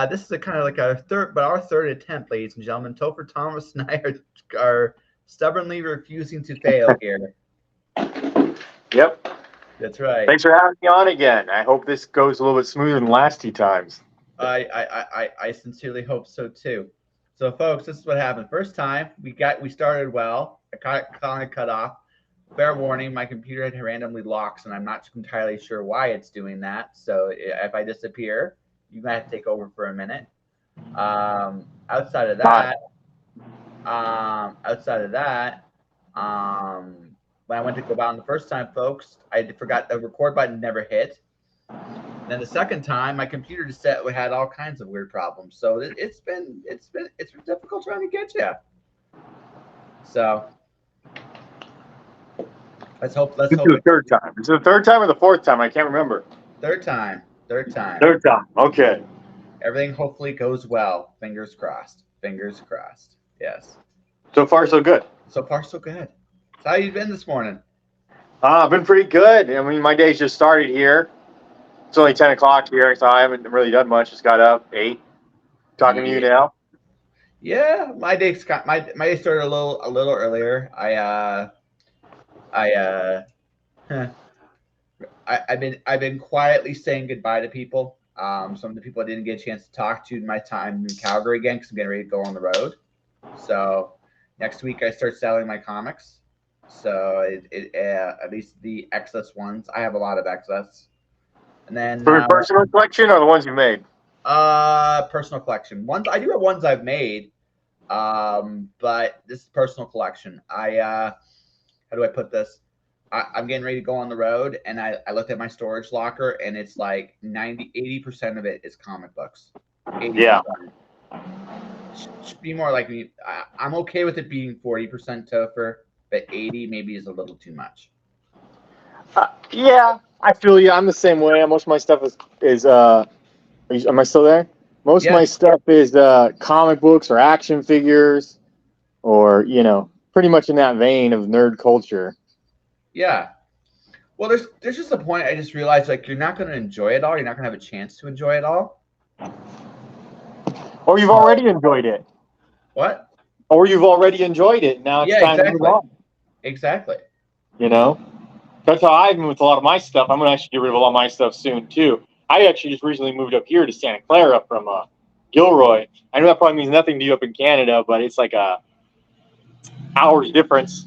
This is a kind of like our third attempt, ladies and gentlemen. Topher Thomas and I are stubbornly refusing to fail here. Yep. That's right. Thanks for having me on again. I hope this goes a little bit smoother than the last two times. I sincerely hope so too. So, folks, this is what happened. First time we started well. I kind of cut off. Fair warning, my computer had randomly locks, and I'm not entirely sure why it's doing that. So if I disappear, you might have to take over for a minute. Outside of that, when I went to go on the first time, folks, I forgot the record button never hit. And then the second time, my computer just had all kinds of weird problems. So it's been difficult trying to get you. So let's hope. This is the third time. Is it the third time or the fourth time? I can't remember. Third time. Third time. Okay. Everything hopefully goes well. Fingers crossed. Fingers crossed. Yes. So far, so good. So far, so good. So how you been this morning? I've been pretty good. I mean, my day's just started here. It's only 10 o'clock here, so I haven't really done much. Just got up, 8. Talking to you now. Yeah, my day started a little earlier. I've been quietly saying goodbye to people. Some of the people I didn't get a chance to talk to in my time in Calgary again because I'm getting ready to go on the road. So next week I start selling my comics. So at least the excess ones. I have a lot of excess. And then for your personal collection or the ones you made? Personal collection. I do have ones I've made, but this is personal collection. How do I put this? I'm getting ready to go on the road, and I looked at my storage locker, and it's like 80% of it is comic books. 80%. Yeah. Should be more like me. I'm okay with it being 40% Topher, but 80 maybe is a little too much. Yeah, I feel you. I'm the same way. Most of my stuff is am I still there? Most of my stuff is comic books or action figures, or pretty much in that vein of nerd culture. Yeah. Well, there's just a point I just realized, like, you're not going to enjoy it all. You're not going to have a chance to enjoy it all. Or you've already enjoyed it. What? Or you've already enjoyed it. Now it's time to move on. Exactly. That's how I've been with a lot of my stuff. I'm going to actually get rid of a lot of my stuff soon, too. I actually just recently moved up here to Santa Clara from Gilroy. I know that probably means nothing to you up in Canada, but it's like a hour's difference.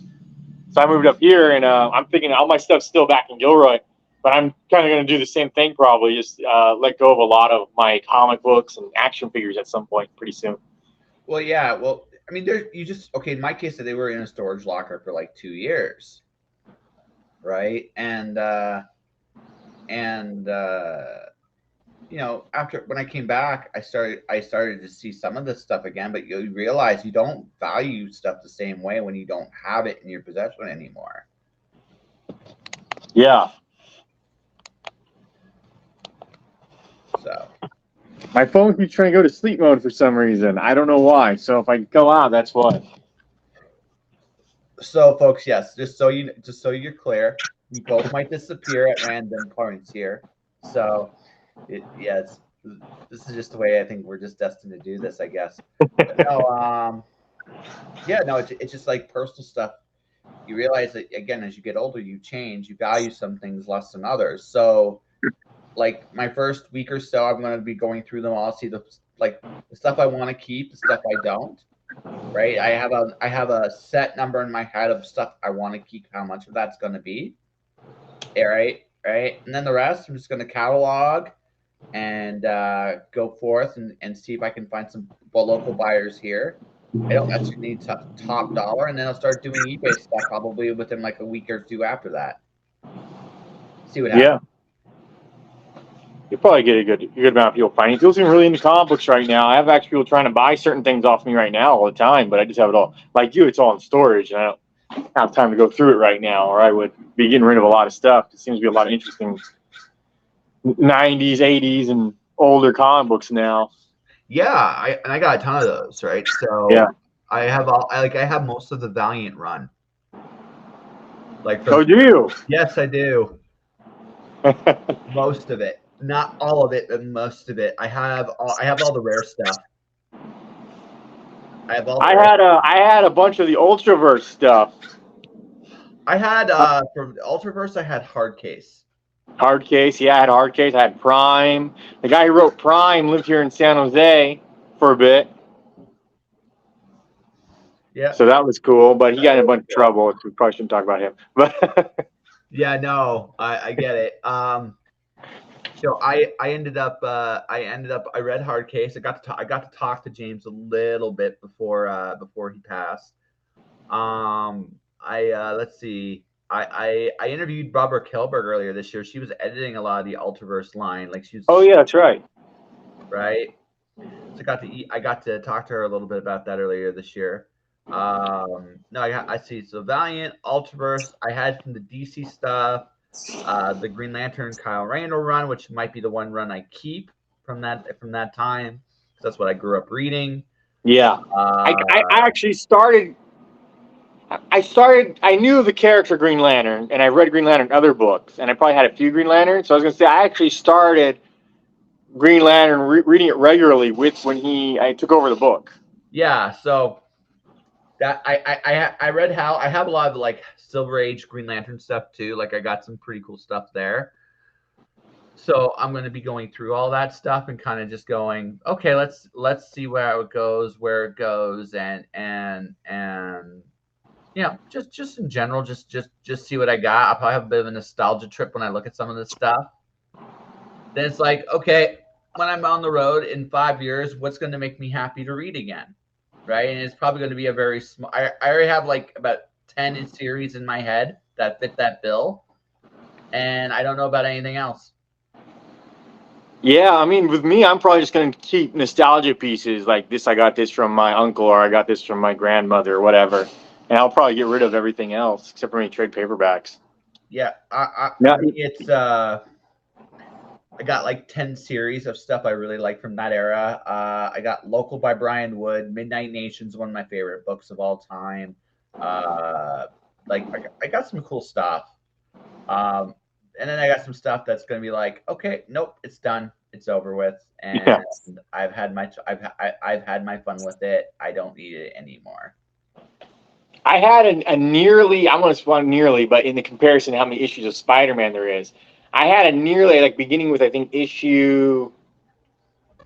So I moved up here, and I'm thinking all my stuff's still back in Gilroy, but I'm kind of going to do the same thing probably, just let go of a lot of my comic books and action figures at some point pretty soon. Well, yeah. Well, I mean, in my case, they were in a storage locker for like 2 years, right? And after when I came back, I started to see some of this stuff again, but you realize you don't value stuff the same way when you don't have it in your possession anymore. Yeah. So my phone keeps trying to go to sleep mode for some reason. I don't know why. So if I go out, that's why. So, folks, yes, just so you're clear, we both might disappear at random points here. So, this is just the way I think we're just destined to do this, I guess. But no, it's just like personal stuff. You realize that, again, as you get older, you change. You value some things less than others. So, like my first week or so, I'm going to be going through them all, see the stuff I want to keep, the stuff I don't. Right, I have a set number in my head of stuff I want to keep. How much of that's going to be? Yeah, right, and then the rest, I'm just going to catalog and go forth and see if I can find some local buyers here. I don't necessarily need top dollar, and then I'll start doing eBay stuff probably within like a week or two after that. See what happens. Yeah. You'll probably get a good amount of people finding. People seem really into comic books right now. I have actually people trying to buy certain things off me right now all the time, but I just have it all. Like you, it's all in storage, and I don't have time to go through it right now, or I would be getting rid of a lot of stuff. It seems to be a lot of interesting 90s, 80s, and older comic books now. Yeah, I got a ton of those, right? So yeah. I have most of the Valiant run. Oh, do you? Yes, I do. Most of it. Not all of it, but most of it. I have all the rare stuff. I have all the I had a bunch of the Ultraverse stuff. I had from Ultraverse, I had hard case. Hard case, yeah, I had hard case. I had Prime. The guy who wrote Prime lived here in San Jose for a bit. Yeah. So that was cool, but he got in a bunch of trouble. We probably shouldn't talk about him. But yeah, no, I get it. So I ended up I read hard case. I got to talk to James a little bit before he passed. Let's see. I interviewed Barbara Kelberg earlier this year. She was editing a lot of the Ultraverse line. Like she was. Oh yeah, that's right. Right. So I got to talk to her a little bit about that earlier this year. No, I see. So Valiant, Ultraverse. I had from the DC stuff. The Green Lantern Kyle Randall run, which might be the one run I keep from that time. That's what I grew up reading. Yeah. I actually started. I knew the character Green Lantern, and I read Green Lantern in other books, and I probably had a few Green Lanterns. So I was going to say I actually started Green Lantern reading it regularly when I took over the book. Yeah, so that I read Hal. I have a lot of like Silver Age Green Lantern stuff too. Like I got some pretty cool stuff there. So I'm going to be going through all that stuff and kind of just going, okay, let's see where it goes, and yeah, just in general, just see what I got. I'll probably have a bit of a nostalgia trip when I look at some of this stuff. Then it's like, okay, when I'm on the road in 5 years, what's going to make me happy to read again, right? And it's probably going to be a very small. I already have like about 10 series in my head that fit that bill, and I don't know about anything else. Yeah, I mean, with me, I'm probably just going to keep nostalgia pieces like this. I got this from my uncle, or I got this from my grandmother, or whatever. And I'll probably get rid of everything else except for any trade paperbacks. Yeah, it's I got like 10 series of stuff I really like from that era. I got Local by Brian Wood. Midnight Nation's one of my favorite books of all time. Like I got some cool stuff. And then I got some stuff that's going to be like, okay, nope, it's done, it's over with, and yeah. I've had my fun with it. I don't need it anymore. I had a nearly, I'm going to spawn nearly, but in the comparison to how many issues of Spider-Man there is, I had a nearly, like beginning with I think issue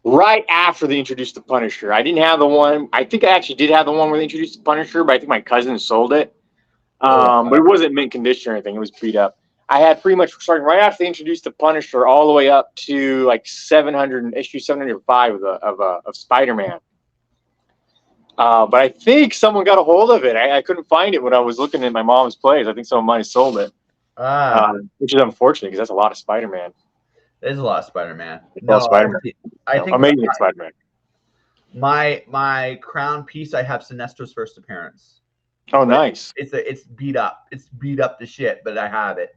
right after they introduced the Punisher. I didn't have the one. I think I actually did have the one where they introduced the Punisher, but I think my cousin sold it. But it wasn't mint condition or anything. It was beat up. I had pretty much starting right after they introduced the Punisher all the way up to like issue 705 of Spider-Man. But I think someone got a hold of it. I couldn't find it when I was looking at my mom's place. I think someone might have sold it, which is unfortunate because that's a lot of Spider-Man. There's a lot of Spider-Man. No, Spider-Man. I think amazing Spider-Man. My crown piece, I have Sinestro's first appearance. Oh, nice. It's beat up. It's beat up to shit, but I have it.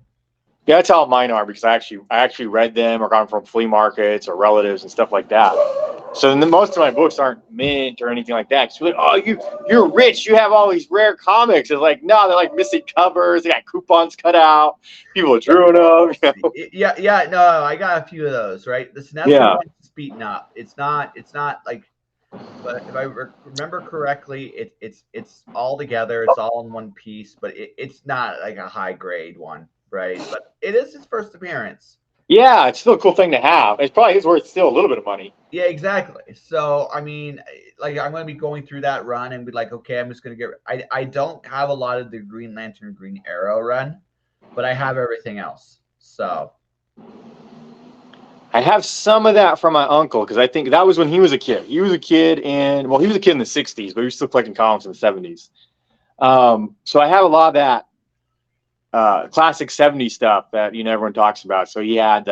Yeah, that's how mine are because I actually read them or got them from flea markets or relatives and stuff like that. So then most of my books aren't mint or anything like that. So like, oh, you're rich. You have all these rare comics. It's like, no, they're like missing covers. They got coupons cut out. People drew them. You know? Yeah. No, I got a few of those. Right, the Sinestro one's beaten up. It's not like. But if I remember correctly, it's all together. It's all in one piece, but it's not like a high grade one, right? But it is his first appearance. Yeah, it's still a cool thing to have. It's probably worth still a little bit of money. Yeah, exactly. So I mean, like I'm going to be going through that run and be like, okay, I'm just going to get. I don't have a lot of the Green Lantern, Green Arrow run, but I have everything else. So. I have some of that from my uncle because I think that was when he was a kid. He was a kid in the 60s, but he was still collecting comics in the 70s. So I have a lot of that classic 70s stuff that everyone talks about. So he had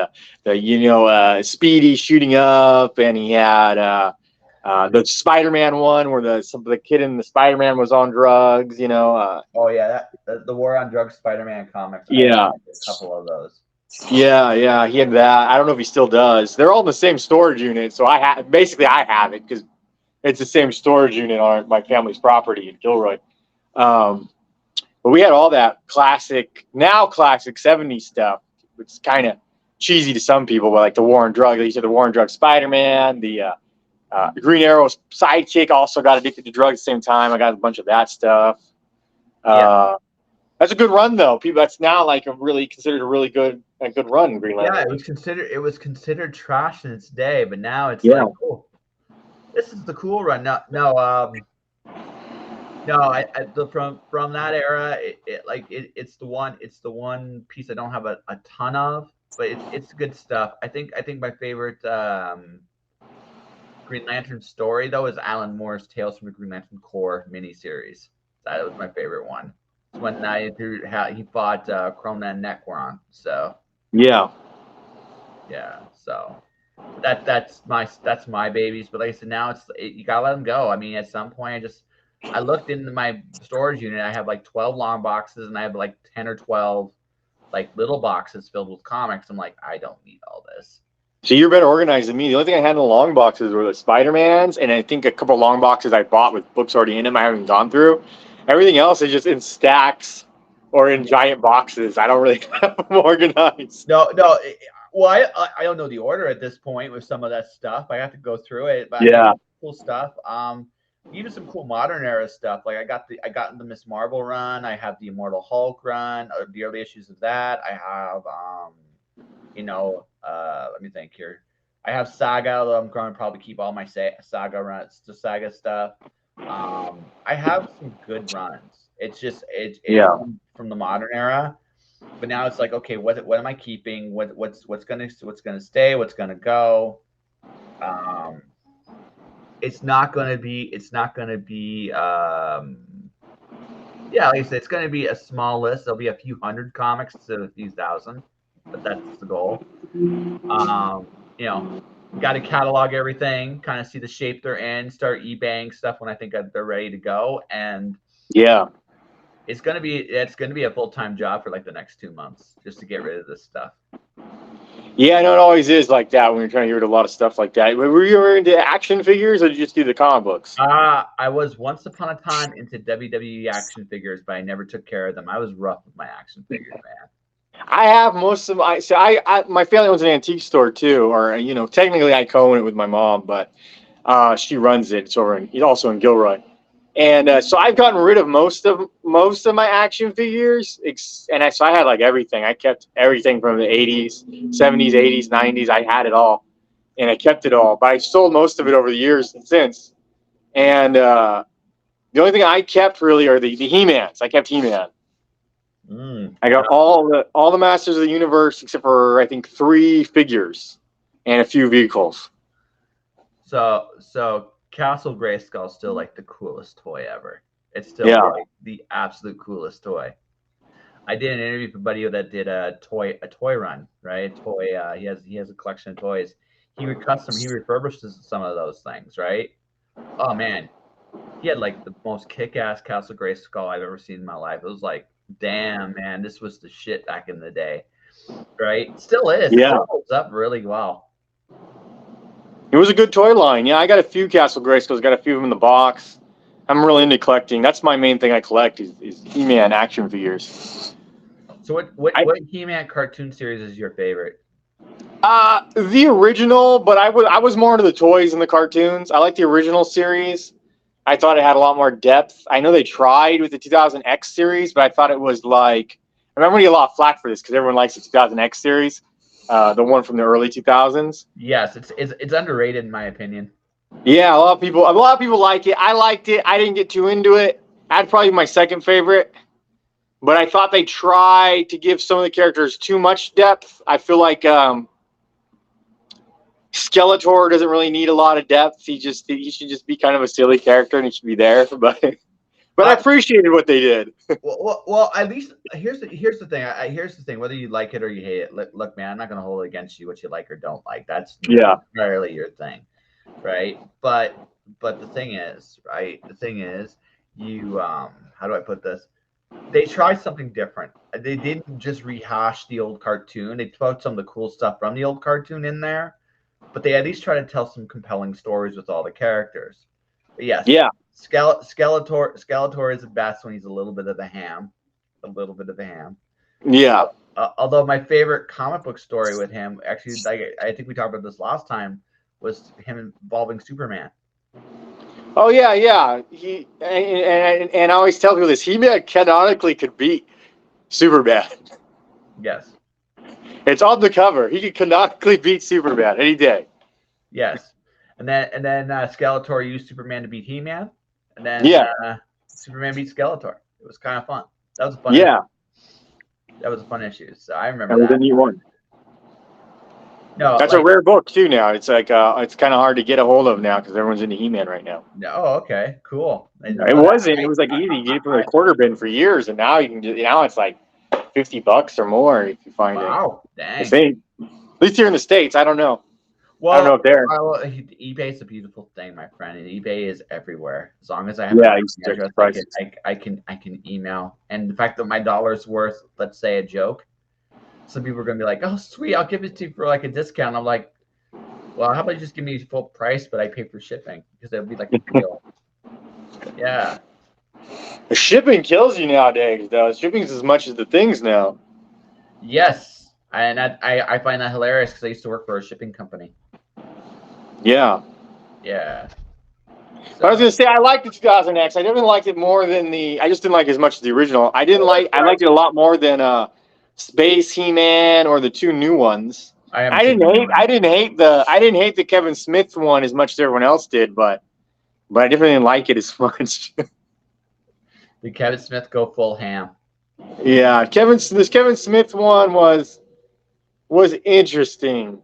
the Speedy shooting up, and he had the Spider-Man one where the kid in the Spider-Man was on drugs. Oh yeah, the War on Drugs Spider-Man comics. Yeah, a couple of those. Yeah, he had that. I don't know if he still does. They're all in the same storage unit, so I have it because it's the same storage unit on my family's property in Gilroy. But we had all that classic 70s stuff, which is kind of cheesy to some people, but like the War on Drugs. You said the War on Drugs Spider-Man, the Green Arrow's sidekick also got addicted to drugs at the same time. I got a bunch of that stuff. That's a good run though. People, that's now like considered a good run. Green Lantern. Yeah, it was considered trash in its day, but now it's like, oh, this is the cool run. From that era, it's the one piece I don't have a ton of, but it's good stuff. I think my favorite Green Lantern story though is Alan Moore's Tales from the Green Lantern Corps miniseries. That was my favorite one. It's when he fought Krona and Necron. So yeah. So that's my babies. But like I said, now you gotta let them go. I mean, at some point, I looked into my storage unit. I have like 12 long boxes, and I have like 10 or 12 like little boxes filled with comics. I'm like, I don't need all this. So you're better organized than me. The only thing I had in the long boxes were the Spider-Mans, and I think a couple of long boxes I bought with books already in them I haven't gone through. Everything else is just in stacks or in giant boxes. I don't really have them organized. No. Well, I don't know the order at this point with some of that stuff. I have to go through it. But cool stuff. Even some cool modern era stuff. Like I got the Miss Marvel run. I have the Immortal Hulk run. Or the early issues of that. I have let me think here. I have Saga, though I'm going to probably keep all my Saga runs, the Saga stuff. I have some good runs. It's just from the modern era, but now it's like, okay, what am I keeping? What's gonna stay? What's gonna go? It's not gonna be. Like I said, it's gonna be a small list. There'll be a few hundred comics instead of a few thousand, but that's the goal. Got to catalog everything, kind of see the shape they're in, start eBaying stuff when I think they're ready to go, and it's gonna be a full-time job for like the next 2 months just to get rid of this stuff. Yeah, I know it always is like that when you're trying to get rid of a lot of stuff like that. Were you ever into action figures, or did you just do the comic books? I was once upon a time into WWE action figures, but I never took care of them. I was rough with my action figures, man. I have most of my. So my family owns an antique store too, or technically I co-own it with my mom, but she runs it. He's also in Gilroy, and so I've gotten rid of most of my action figures, so I had like everything. I kept everything from the 80s, 70s, 80s, 90s. I had it all, and I kept it all. But I sold most of it over the years since, and the only thing I kept really are the He-Mans. I kept He-Man. I got all the Masters of the Universe except for I think 3 figures and a few vehicles. So Castle Grayskull is still like the coolest toy ever. It's still like the absolute coolest toy. I did an interview with a buddy that did a toy run, right? He has a collection of toys. He refurbished some of those things, right? Oh man, he had like the most kick-ass Castle Grayskull I've ever seen in my life. It was like, damn, man, this was the shit back in the day, right? Still is. Yeah. It still holds up really well. It was a good toy line. Yeah, I got a few Castle Grayskulls. Got a few of them in the box. I'm really into collecting. That's my main thing I collect is He-Man action figures. So what He-Man cartoon series is your favorite? The original, but I was more into the toys and the cartoons. I like the original series. I thought it had a lot more depth. I know they tried with the 2000X series, but I thought it was like, I remember getting a lot of flack for this because everyone likes the 2000X series, the one from the early 2000s. Yes, it's underrated in my opinion. Yeah, a lot of people like it. I liked it. I didn't get too into it. I'd probably be my second favorite, but I thought they tried to give some of the characters too much depth. I feel like Skeletor doesn't really need a lot of depth. He should just be kind of a silly character and he should be there. But I appreciated what they did. well, at least here's the thing. Here's the thing. Whether you like it or you hate it, look, man, I'm not going to hold it against you what you like or don't like. That's entirely your thing, right? But the thing is, right? The thing is, you how do I put this? They tried something different. They didn't just rehash the old cartoon. They put some of the cool stuff from the old cartoon in there. But they at least try to tell some compelling stories with all the characters. But yes, Skeletor is the best when he's a little bit of a ham. Yeah. although my favorite comic book story with him, actually, like I think we talked about this last time, was him involving Superman. Oh yeah, yeah. And I always tell people this: He-Man canonically could beat Superman. Yes. It's on the cover. He could canonically beat Superman any day. Yes. And then Skeletor used Superman to beat He-Man, and then Yeah. Superman beat Skeletor. It was kind of fun. That was a fun. Yeah. Issue. That was a fun issue. So I remember That was that. a neat one. No, that's like, a rare book too. Now it's like it's kind of hard to get a hold of now because everyone's into He-Man right now. Oh, okay, cool. It wasn't. It was like easy. You get it from the quarter bin for years, and now you can just, now it's like $50 or more if you find it. Wow, dang. At least here in the States, I don't know. Well, I don't know if there. eBay is a beautiful thing, my friend, and eBay is everywhere. As long as I have address, I can email. And the fact that my dollar's worth, let's say, a joke, some people are gonna be like, "Oh, sweet, I'll give it to you for like a discount." I'm like, "Well, how about you just give me full price, but I pay for shipping because it'll be like a deal." Yeah. The shipping kills you nowadays, though. Shipping's as much as the things now. Yes, and I find that hilarious because I used to work for a shipping company. Yeah. Yeah. So, I was gonna say I liked the 2000X. I definitely liked it more than I just didn't like it as much as the original. I liked it a lot more than Space He-Man or the two new ones. I didn't hate the Kevin Smith one as much as everyone else did, but I definitely didn't like it as much. Did Kevin Smith go full ham? Yeah, this Kevin Smith one was interesting.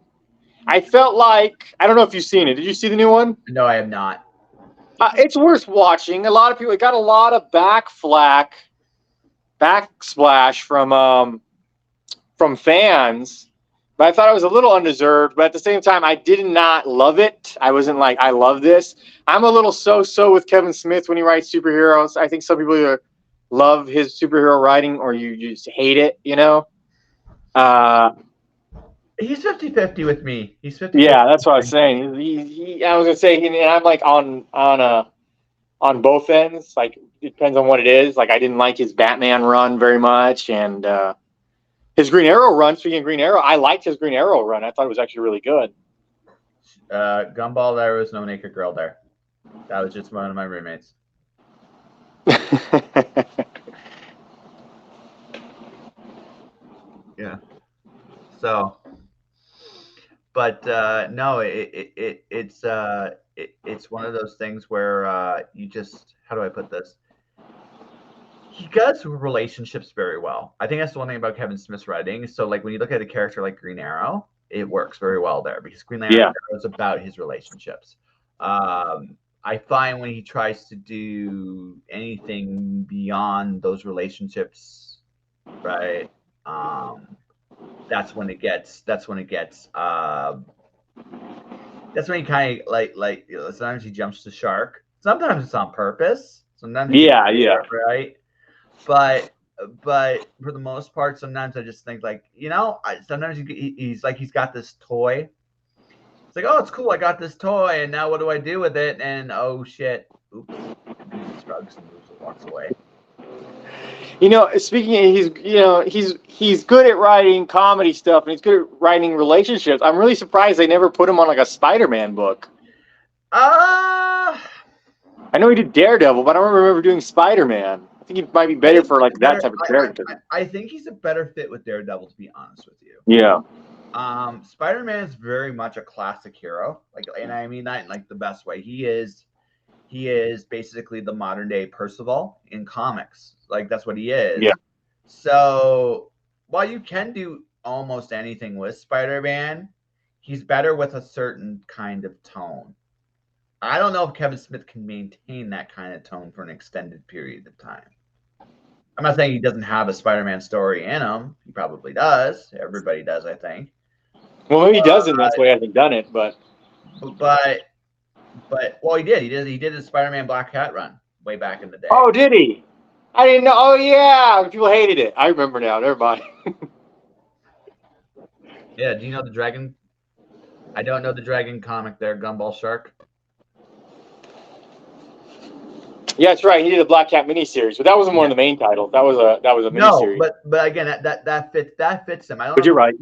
I felt like, I don't know if you've seen it. Did you see the new one? No, I have not. It's worth watching. A lot of people, it got a lot of backsplash from fans, but I thought it was a little undeserved. But at the same time, I did not love it. I wasn't like, I love this. I'm a little so with Kevin Smith when he writes superheroes. I think some people either love his superhero writing or you just hate it, you know? He's 50-50 with me. He's 50-50. Yeah, that's what I was saying. I was gonna say, and I'm like on both ends. Like it depends on what it is. Like I didn't like his Batman run very much, and his Green Arrow run. Speaking of Green Arrow, I liked his Green Arrow run. I thought it was actually really good. Gumball, there was no naked girl there. That was just one of my roommates. Yeah. So, but no, it's one of those things where you just, how do I put this? He does relationships very well. I think that's the one thing about Kevin Smith's writing. So, like when you look at a character like Green Arrow, it works very well there because Green Arrow is about his relationships. I find when he tries to do anything beyond those relationships, right? That's when he kind of like sometimes he jumps the shark. Sometimes it's on purpose. Sometimes right. But for the most part, sometimes I just think like, sometimes he's like, he's got this toy. It's like, oh, it's cool. I got this toy, and now what do I do with it? And oh shit, oops, he shrugs and moves and walks away. Speaking of, he's good at writing comedy stuff, and he's good at writing relationships. I'm really surprised they never put him on like a Spider-Man book. I know he did Daredevil, but I don't remember doing Spider-Man. I think he might be better for like that type of character. I think he's a better fit with Daredevil, to be honest with you. Yeah. Spider-Man is very much a classic hero, and I mean that in like the best way. He is basically the modern day Percival in comics. Like that's what he is. Yeah. So while you can do almost anything with Spider-Man, he's better with a certain kind of tone. I don't know if Kevin Smith can maintain that kind of tone for an extended period of time. I'm not saying he doesn't have a Spider-Man story in him. He probably does. Everybody does, I think. Well, maybe he doesn't. That's why he hasn't done it. But well, he did. He did his Spider-Man Black Cat run way back in the day. Oh, did he? I didn't know. Oh, yeah. People hated it. I remember now. Never mind. Yeah. Do you know the Dragon? I don't know the Dragon comic there, Gumball Shark. Yeah, that's right. He did a Black Cat miniseries, but that wasn't one of the main titles. That was a miniseries. No, but again, that fits him. I don't But know. you're right.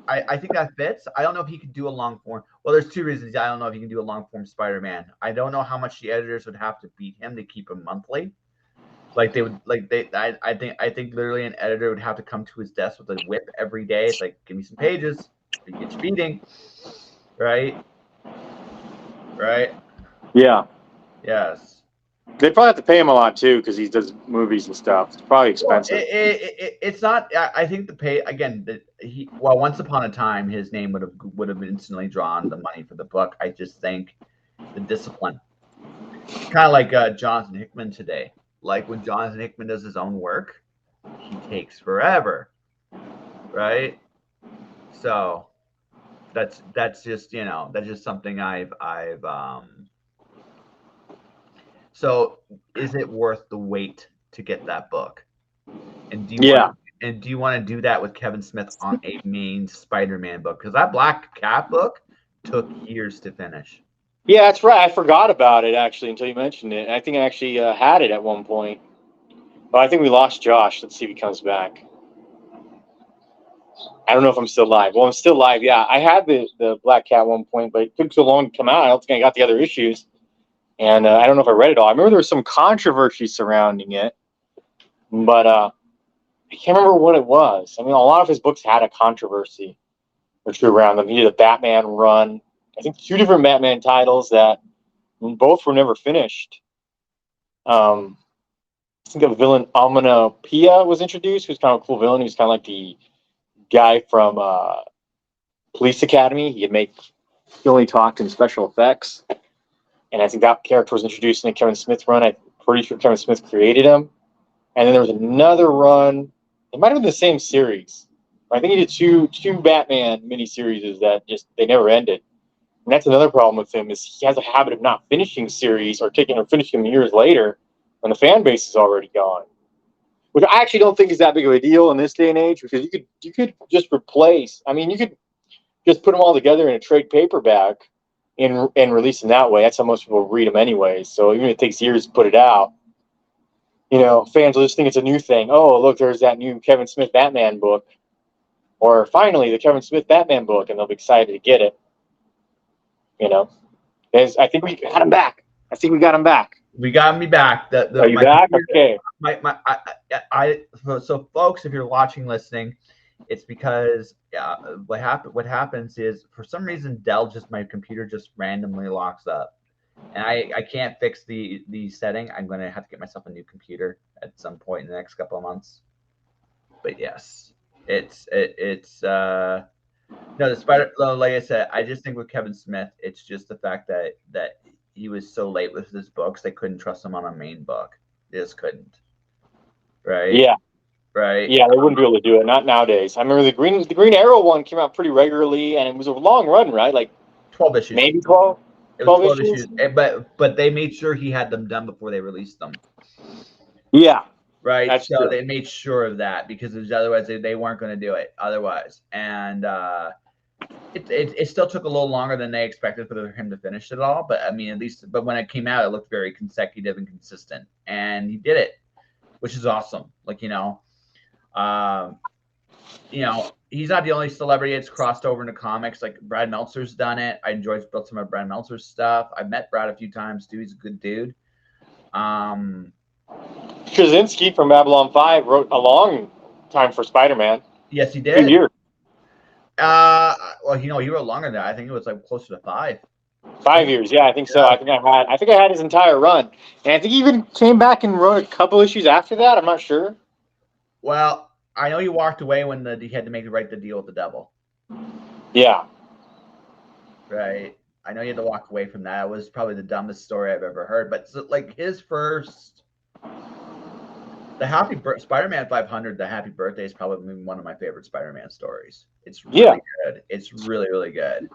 I think that fits. I don't know if he could do a long form. Well, there's two reasons. I don't know if he can do a long form Spider-Man. I don't know how much the editors would have to beat him to keep him monthly. Like they would, I think literally an editor would have to come to his desk with a whip every day. It's like, give me some pages, you get your beating, right? Right? Yeah. Yes. They probably have to pay him a lot too because he does movies and stuff. It's probably expensive. Well, it's not. I think the pay again. Once upon a time, his name would have instantly drawn the money for the book. I just think the discipline, kind of like Jonathan Hickman today. Like when Jonathan Hickman does his own work, he takes forever, right? So that's just that's just something I've So is it worth the wait to get that book? And do you want to do that with Kevin Smith on a main Spider-Man book? Because that Black Cat book took years to finish. Yeah, that's right. I forgot about it actually until you mentioned it. I think I actually had it at one point, but I think we lost Josh. Let's see if he comes back. I don't know if I'm still live. Well, I'm still live. Yeah, I had the Black Cat at one point, but it took so long to come out. I don't think I got the other issues. And I don't know if I read it all. I remember there was some controversy surrounding it, but I can't remember what it was. I mean, a lot of his books had a controversy around them. He did a Batman run. I think 2 different Batman titles that both were never finished. I think a villain, Amina Pia, was introduced, who's kind of a cool villain. He was kind of like the guy from Police Academy. He only talked in special effects. And I think that character was introduced in the Kevin Smith run. I'm pretty sure Kevin Smith created him. And then there was another run. It might have been the same series. I think he did two Batman miniseries that they never ended. And that's another problem with him is he has a habit of not finishing series or finishing them years later when the fan base is already gone. Which I actually don't think is that big of a deal in this day and age because you could just replace. I mean, you could just put them all together in a trade paperback and release them that way. That's how most people read them anyway. So even if it takes years to put it out, fans will just think it's a new thing. Oh, look, there's that new Kevin Smith Batman book. Or finally, the Kevin Smith Batman book, and they'll be excited to get it. I think we got him back. We got me back. Are you back? Okay. So folks, if you're watching, listening, it's because what happens is for some reason my computer just randomly locks up, and I can't fix the setting. I'm gonna have to get myself a new computer at some point in the next couple of months. But yes, it's no, the Spider. Like I said, I just think with Kevin Smith, it's just the fact that he was so late with his books, they couldn't trust him on a main book. They just couldn't. Right. Yeah. Right. Yeah, they wouldn't be able to do it. Not nowadays. I remember the Green Arrow one came out pretty regularly, and it was a long run, right? Like 12 issues. Maybe 12. It was 12 issues. But they made sure he had them done before they released them. Yeah. Right. That's so true. They made sure of that because otherwise they weren't going to do it otherwise. And it still took a little longer than they expected for him to finish it all. But I mean, but when it came out, it looked very consecutive and consistent, and he did it, which is awesome. Like, he's not the only celebrity that's crossed over into comics. Like Brad Meltzer's done it. I enjoyed some of Brad Meltzer's stuff. I've met Brad a few times too. He's a good dude. Krasinski from Babylon 5 wrote a long time for Spider-Man. Yes, he did. 2 years. Well, he wrote longer than that. I think it was like closer to 5. 5 years, yeah, I think so. I think I had his entire run, and I think he even came back and wrote a couple issues after that. I'm not sure. Well, I know he walked away when he had to write the deal with the devil. Yeah. Right. I know he had to walk away from that. It was probably the dumbest story I've ever heard. But like his first, Spider-Man 500, the Happy Birthday is probably one of my favorite Spider-Man stories. It's really good. It's really, really good.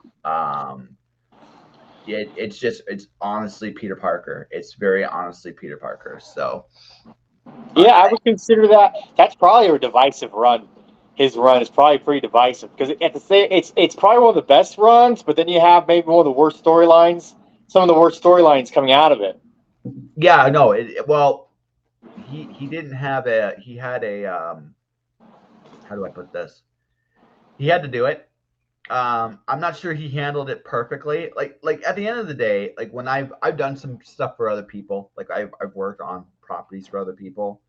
It's honestly Peter Parker. It's very honestly Peter Parker. So. Yeah, I would consider that. That's probably a divisive run. His run is probably pretty divisive because it's probably one of the best runs, but then you have maybe one of the worst storylines. Some of the worst storylines coming out of it. Yeah, no. Well, he didn't have a. He had a. How do I put this? He had to do it. I'm not sure he handled it perfectly. Like at the end of the day, like when I've done some stuff for other people, like I've worked on properties for other people.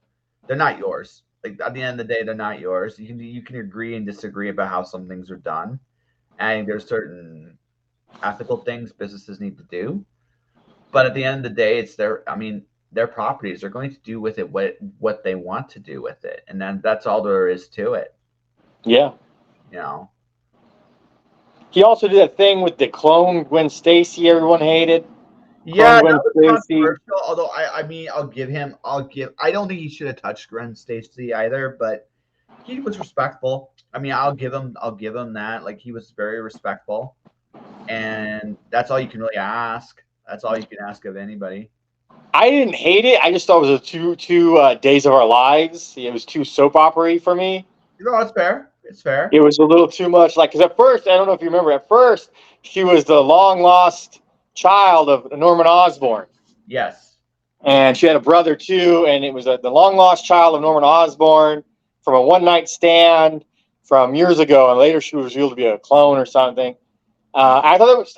They're not yours. Like at the end of the day, they're not yours. You can agree and disagree about how some things are done, and there's certain ethical things businesses need to do. But at the end of the day, it's their. I mean, their properties. They're going to do with it what they want to do with it, and then that's all there is to it. Yeah. You know. He also did that thing with the clone Gwen Stacy everyone hated. Yeah, Clone that Gwen was Stacy. controversial. Although I mean, I don't think he should have touched Gwen Stacy either, but he was respectful. I mean, I'll give him that. Like he was very respectful, and that's all you can really ask. That's all you can ask of anybody. I didn't hate it. I just thought it was a two Days of Our Lives. It was too soap opera-y for me. No, it's fair. It's fair. It was a little too much. Like, because at first, I don't know if you remember, at first, she was the long lost child of Norman Osborn. Yes. And she had a brother too. And it was the long lost child of Norman Osborn from a one night stand from years ago. And later she was revealed to be a clone or something. I thought it was,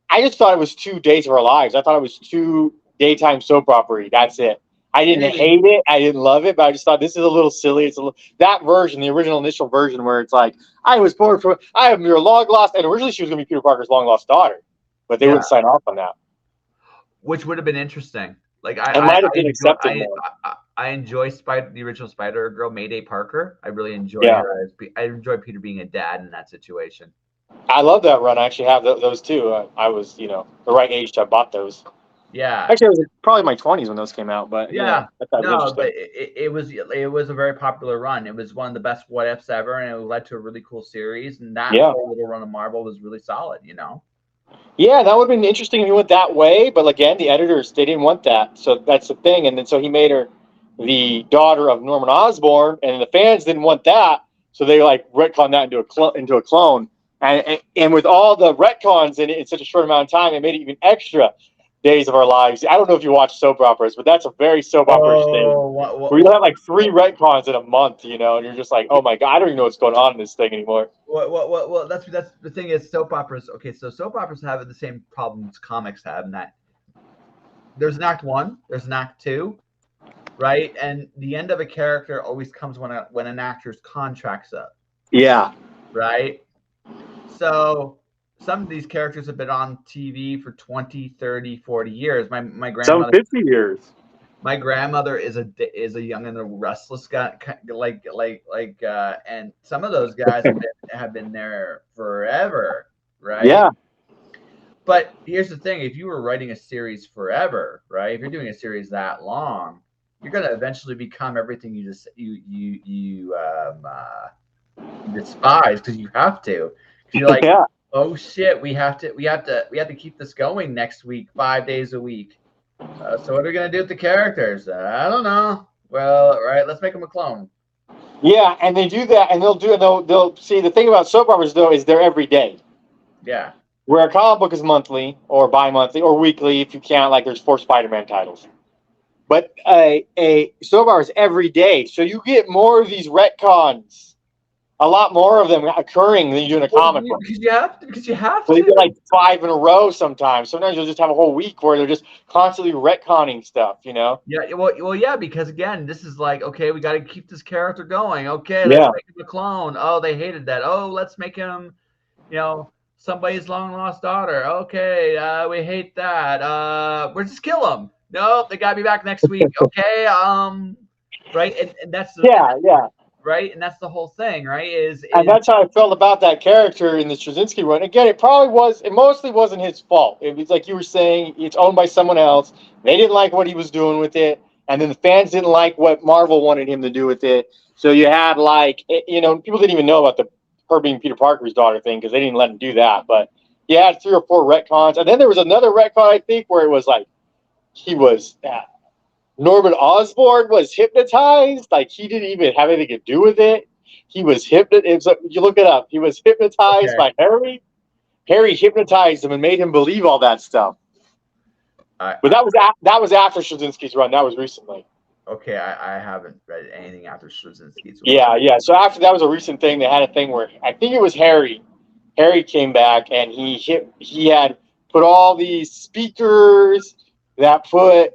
I just thought it was 2 days of our lives. I thought it was too daytime soap opera. That's it. I didn't Maybe. hate it. I didn't love it, but I just thought this is a little silly. It's a little, that version, the original initial version, where it's like, I was born from, I am your long lost, and originally she was going to be Peter Parker's long lost daughter, but they Yeah. wouldn't sign off on that. Which would have been interesting. Like It might have been accepted more. I enjoy the original Spider Girl, Mayday Parker. I really enjoy Yeah. her. I enjoy Peter being a dad in that situation. I love that run. I actually have those too. I was, the right age to have bought those. Yeah. Actually, I was probably in my 20s when those came out, but Yeah. I thought it was No, but interesting. it was a very popular run. It was one of the best what ifs ever, and it led to a really cool series. And that Yeah. whole little run of Marvel was really solid. You know. Yeah, that would have been interesting if he went that way, but again, the editors, they didn't want that. So that's the thing. And then so he made her the daughter of Norman Osborn, and the fans didn't want that. So they like retconned that into a clone. And with all the retcons in such a short amount of time, it made it even extra Days of Our Lives. I don't know if you watch soap operas, but that's a very soap opera thing. Where you have like 3 retcons in a month, and you're just like, oh my God, I don't even know what's going on in this thing anymore. Well, that's the thing is soap operas. Okay, so soap operas have the same problems comics have, in that there's an act 1, there's an act 2, right? And the end of a character always comes when an actor's contract's up. Yeah. Right? So some of these characters have been on TV for 20, 30, 40 years. My grandmother, some 50 years. My grandmother is a young and a restless guy, and some of those guys have been there forever, right? Yeah. But here's the thing: if you were writing a series forever, right? If you're doing a series that long, you're gonna eventually become everything you despise, because you have to. You're like, yeah. Oh shit, we have to keep this going next week, 5 days a week. So what are we gonna do with the characters? I don't know. Well, all right, let's make them a clone. Yeah, and they do that, and they'll see, the thing about soap operas though is they're every day. Yeah. Where a comic book is monthly or bi-monthly or weekly if you count, like there's 4 Spider-Man titles. But a soap opera is every day, so you get more of these retcons, a lot more of them occurring than you do in a comic book. Because you have to. Well, you get like 5 in a row sometimes. Sometimes you'll just have a whole week where they're just constantly retconning stuff, Yeah, well, yeah, because again, this is like, okay, we got to keep this character going. Okay, Yeah. let's make him a clone. Oh, they hated that. Oh, let's make him, somebody's long lost daughter. Okay, we hate that. We're just kill him. Nope, they got to be back next week. Okay, right, and that's yeah. Right, and that's the whole thing, right? And that's how I felt about that character in the Straczynski run. Again, it mostly wasn't his fault. It was like you were saying, it's owned by someone else. They didn't like what he was doing with it, and then the fans didn't like what Marvel wanted him to do with it. So you had people didn't even know about her being Peter Parker's daughter thing because they didn't let him do that. But you had 3 or 4 retcons, and then there was another retcon, I think, where it was like he was. Norman Osborn was hypnotized. Like, he didn't even have anything to do with it. He was hypnotized. You look it up. He was hypnotized by Harry. Harry hypnotized him and made him believe all that stuff. But that was after Straczynski's run. That was recently. Okay, I haven't read anything after Straczynski's. Yeah. So after that was a recent thing. They had a thing where I think it was Harry. Harry came back and he had put all these speakers that put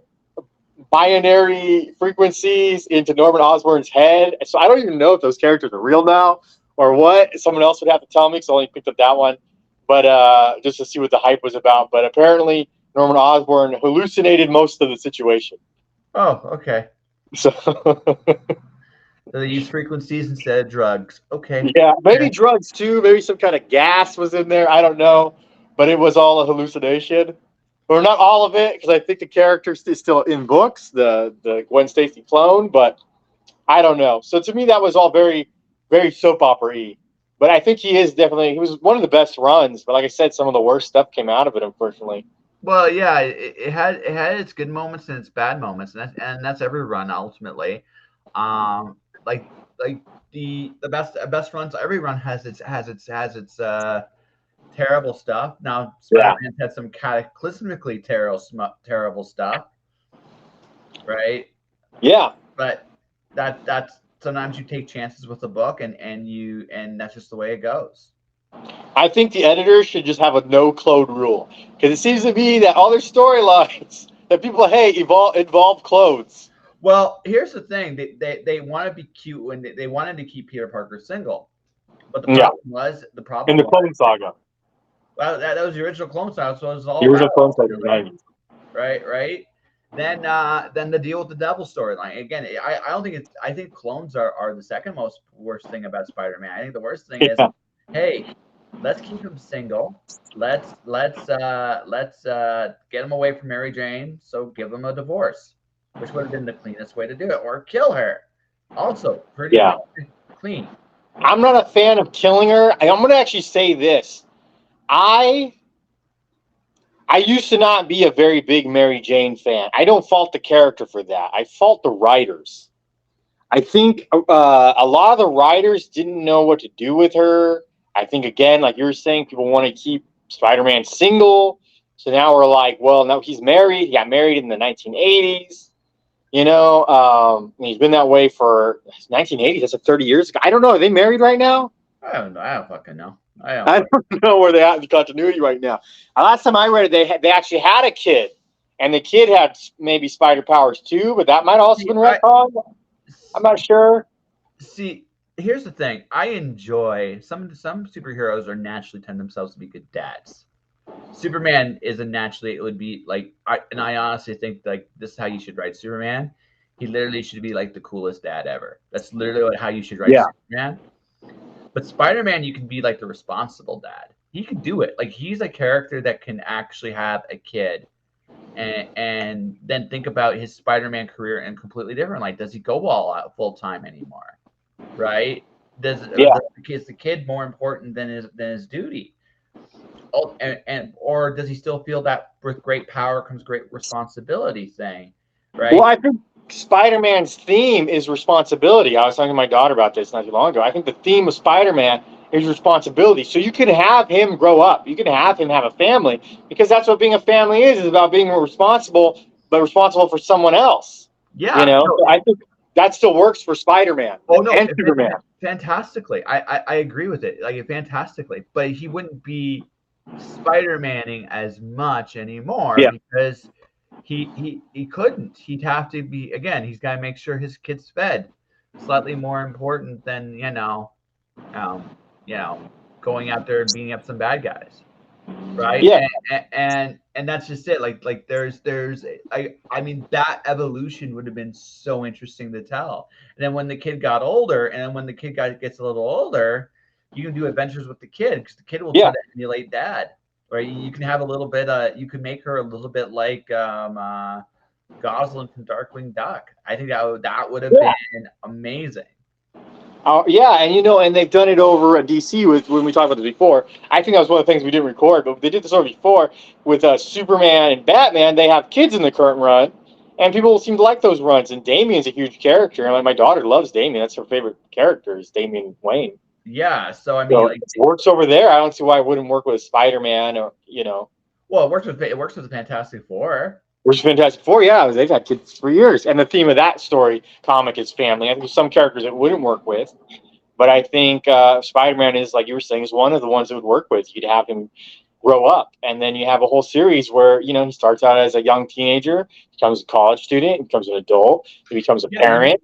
binary frequencies into Norman Osborn's head. So I don't even know if those characters are real now or what. Someone else would have to tell me because I only picked up that one. But just to see what the hype was about. But apparently Norman Osborn hallucinated most of the situation. Oh, okay. So they use frequencies instead of drugs. Okay. Yeah, maybe drugs too. Maybe some kind of gas was in there. I don't know. But it was all a hallucination. Or not all of it, because I think the character is still in books, the Gwen Stacy clone, but I don't know. So to me, that was all very, very soap opera-y. But I think he was one of the best runs. But like I said, some of the worst stuff came out of it, unfortunately. Well, yeah, it had its good moments and its bad moments, and that's every run ultimately. Like the best runs, every run has its terrible stuff. Now Spider-Man had some cataclysmically terrible stuff, right? Yeah, but that's sometimes you take chances with a book, and that's just the way it goes. I think the editors should just have a no-clone rule, because it seems to be that all their storylines that people hate involve clothes. Well, here's the thing: they want to be cute when they wanted to keep Peter Parker single, but the problem in the Clone Saga. Well, that was the original Clone Saga, so it was all the original Clone Saga, right. Then the deal with the Devil storyline. Again, I don't think I think clones are the second most worst thing about Spider-Man. I think the worst thing is, hey, let's keep him single. Let's get him away from Mary Jane. So give him a divorce, which would have been the cleanest way to do it, or kill her. Also, pretty clean. I'm not a fan of killing her. I'm going to actually say this. I used to not be a very big Mary Jane fan. I don't fault the character for that. I fault the writers. I think a lot of the writers didn't know what to do with her. I think, again, like you were saying, people want to keep Spider-Man single. So now we're like, well, no, he's married. He got married in the 1980s. You know, he's been that way for 1980s. That's like 30 years ago. I don't know. Are they married right now? I don't know. I don't fucking know. I don't know where they are in the continuity right now. Last time I read it, they actually had a kid, and the kid had maybe spider powers too, but that might also have been retconned. I'm not sure. See, here's the thing. I enjoy some superheroes are naturally tend themselves to be good dads. Superman is it would be like I honestly think like this is how you should write Superman. He literally should be like the coolest dad ever. That's literally how you should write Superman. But Spider-Man, you can be like the responsible dad. He can do it. Like he's a character that can actually have a kid, and then think about his Spider-Man career in a completely different light. Does he go all out full time anymore? Right? Is the kid more important than his duty? Oh, or does he still feel that with great power comes great responsibility thing? Right? Well, I think Spider-Man's theme is responsibility. I was talking to my daughter about this not too long ago. I think the theme of Spider-Man is responsibility. So you can have him grow up. You can have him have a family, because that's what being a family is about being responsible, but responsible for someone else. Yeah. You know, so I think that still works for Spider-Man. Oh no, and Superman. Fantastically. I agree with it. Like fantastically. But he wouldn't be Spider-Manning as much anymore because he couldn't. He'd have to be, again, he's got to make sure his kid's fed. Slightly more important than going out there and beating up some bad guys, right? And that's just it. Like there's I mean that evolution would have been so interesting to tell. And then when the kid got older, and then when the kid gets a little older, you can do adventures with the kid, because the kid will try to emulate dad. Right? You can have a little bit. You can make her a little bit like Gosling from Darkwing Duck. I think that would have been amazing. And they've done it over at DC when we talked about this before. I think that was one of the things we didn't record, but they did this over before with Superman and Batman. They have kids in the current run, and people seem to like those runs. And Damian's a huge character, and my daughter loves Damian. That's her favorite character, is Damian Wayne. Yeah, so I mean, it works over there. I don't see why it wouldn't work with Spider-Man, or Well, it works with the Fantastic Four. Which is Fantastic Four, yeah, they've had kids for years. And the theme of that story comic is family. I think there's some characters it wouldn't work with. But I think Spider-Man is, like you were saying, is one of the ones that would work with. You'd have him grow up, and then you have a whole series where he starts out as a young teenager, becomes a college student, becomes an adult, he becomes a parent.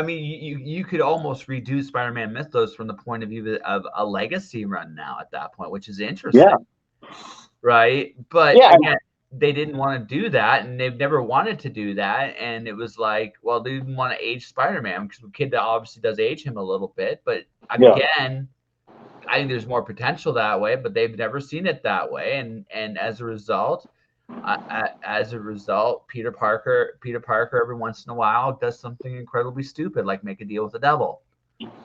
You could almost redo Spider-Man mythos from the point of view of a legacy run now at that point, which is interesting. Yeah. Right, but again, they didn't want to do that, and they've never wanted to do that. And it was like, well, they didn't want to age Spider-Man because the kid obviously does age him a little bit. But again, I think there's more potential that way, but they've never seen it that way. And as a result, Peter Parker every once in a while does something incredibly stupid, like make a deal with the devil,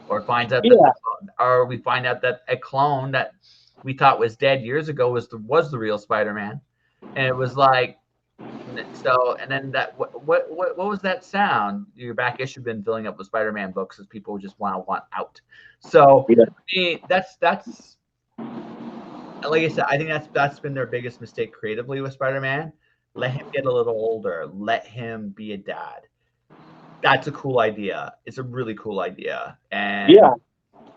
or finds out or we find out that a clone that we thought was dead years ago was the real Spider-Man. And it was like, so, and then that, what was that sound? Your back issue been filling up with Spider-Man books as people just want out. So that's like I said, I think that's been their biggest mistake creatively with Spider-Man. Let him get a little older. Let him be a dad. That's a cool idea. It's a really cool idea. And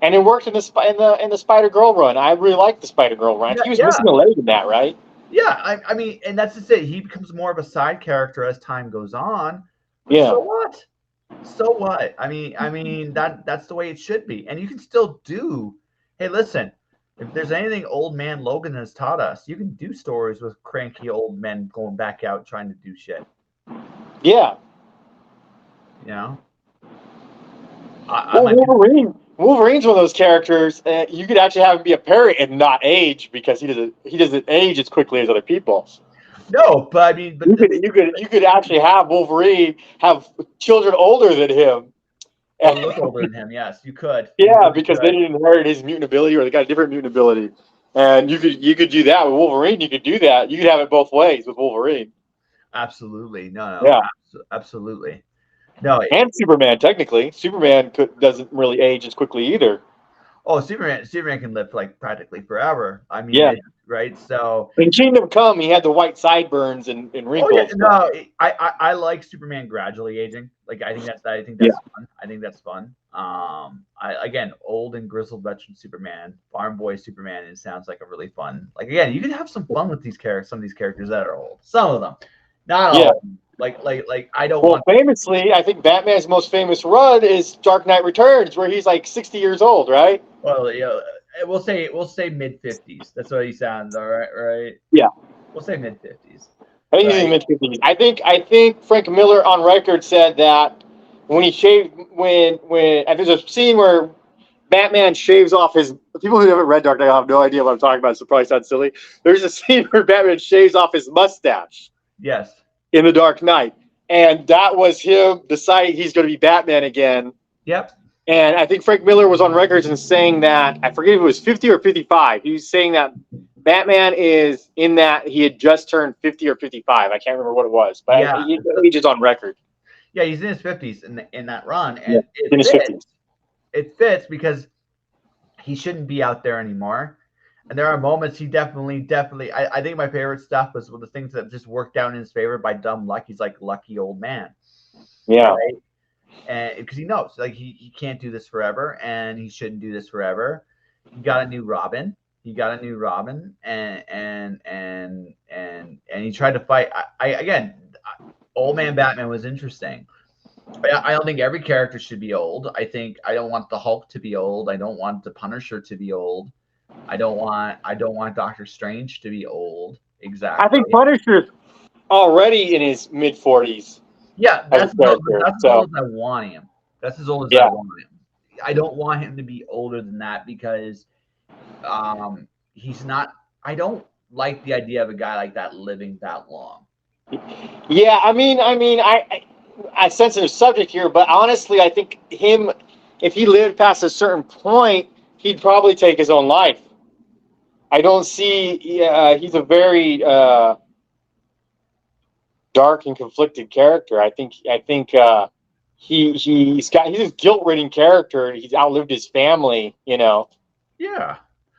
and it worked in the Spider-Girl run. I really liked the Spider-Girl run. He was missing a leg in that, right? Yeah, I mean, and that's just it. He becomes more of a side character as time goes on. Yeah. So what? So what? I mean that's the way it should be. And you can still do. Hey, listen, if there's anything Old Man Logan has taught us, you can do stories with cranky old men going back out trying to do shit. Yeah. Wolverine's one of those characters. You could actually have him be a parent and not age because he doesn't age as quickly as other people. No, but I mean, you could actually have Wolverine have children older than him. Or look older than him. Yes, you could. Yeah, because they didn't inherit his mutant ability, or they got a different mutant ability. And you could do that with Wolverine. You could do that. You could have it both ways with Wolverine. Absolutely. No. Yeah. Absolutely. No, and Superman, technically. Superman doesn't really age as quickly either. Oh, Superman can live like practically forever. I mean, right? So in Kingdom Come, he had the white sideburns and wrinkles. Oh, yeah, no, I like Superman gradually aging. Like I think that's fun. I think that's fun. Again, old and grizzled veteran Superman, farm boy Superman, it sounds like a really fun. Like again, you can have some fun with these characters. Some of these characters that are old. Some of them, not all. Of them. Like I don't. Well, famously, I think Batman's most famous run is Dark Knight Returns, where he's like 60 years old, right? Well, we'll say mid-50s. That's what he sounds. All right. Yeah. We'll say mid-50s. I think he's in mid-50s. I think Frank Miller on record said that when he shaved, when there's a scene where Batman shaves off his. People who haven't read Dark Knight have no idea what I'm talking about. So it probably sounds silly. There's a scene where Batman shaves off his mustache. Yes. In The Dark Knight, and that was him deciding he's going to be Batman again. Yep. And I think Frank Miller was on records and saying that, I forget if it was 50 or 55. He was saying that Batman is in that he had just turned 50 or 55. I can't remember what it was, but he is on record. Yeah, he's in his 50s in that run, and in his 50s. It fits because he shouldn't be out there anymore. And there are moments he definitely. I think my favorite stuff was the things that just worked out in his favor by dumb luck. He's like lucky old man. Yeah. Right? And because he knows, like he can't do this forever, and he shouldn't do this forever. He got a new Robin. And he tried to fight. Old man Batman was interesting. I don't think every character should be old. I don't want the Hulk to be old. I don't want the Punisher to be old. I don't want Doctor Strange to be old. Exactly. I think Punisher's already in his mid-40s. Yeah, that's as old as I want him. That's as old as I want him. I don't want him to be older than that because he's not. I don't like the idea of a guy like that living that long. Yeah, I mean, I sensitive subject here, but honestly, I think if he lived past a certain point, he'd probably take his own life. I don't see. He's a very dark and conflicted character. I think he's a guilt-ridden character. He's outlived his family, Yeah.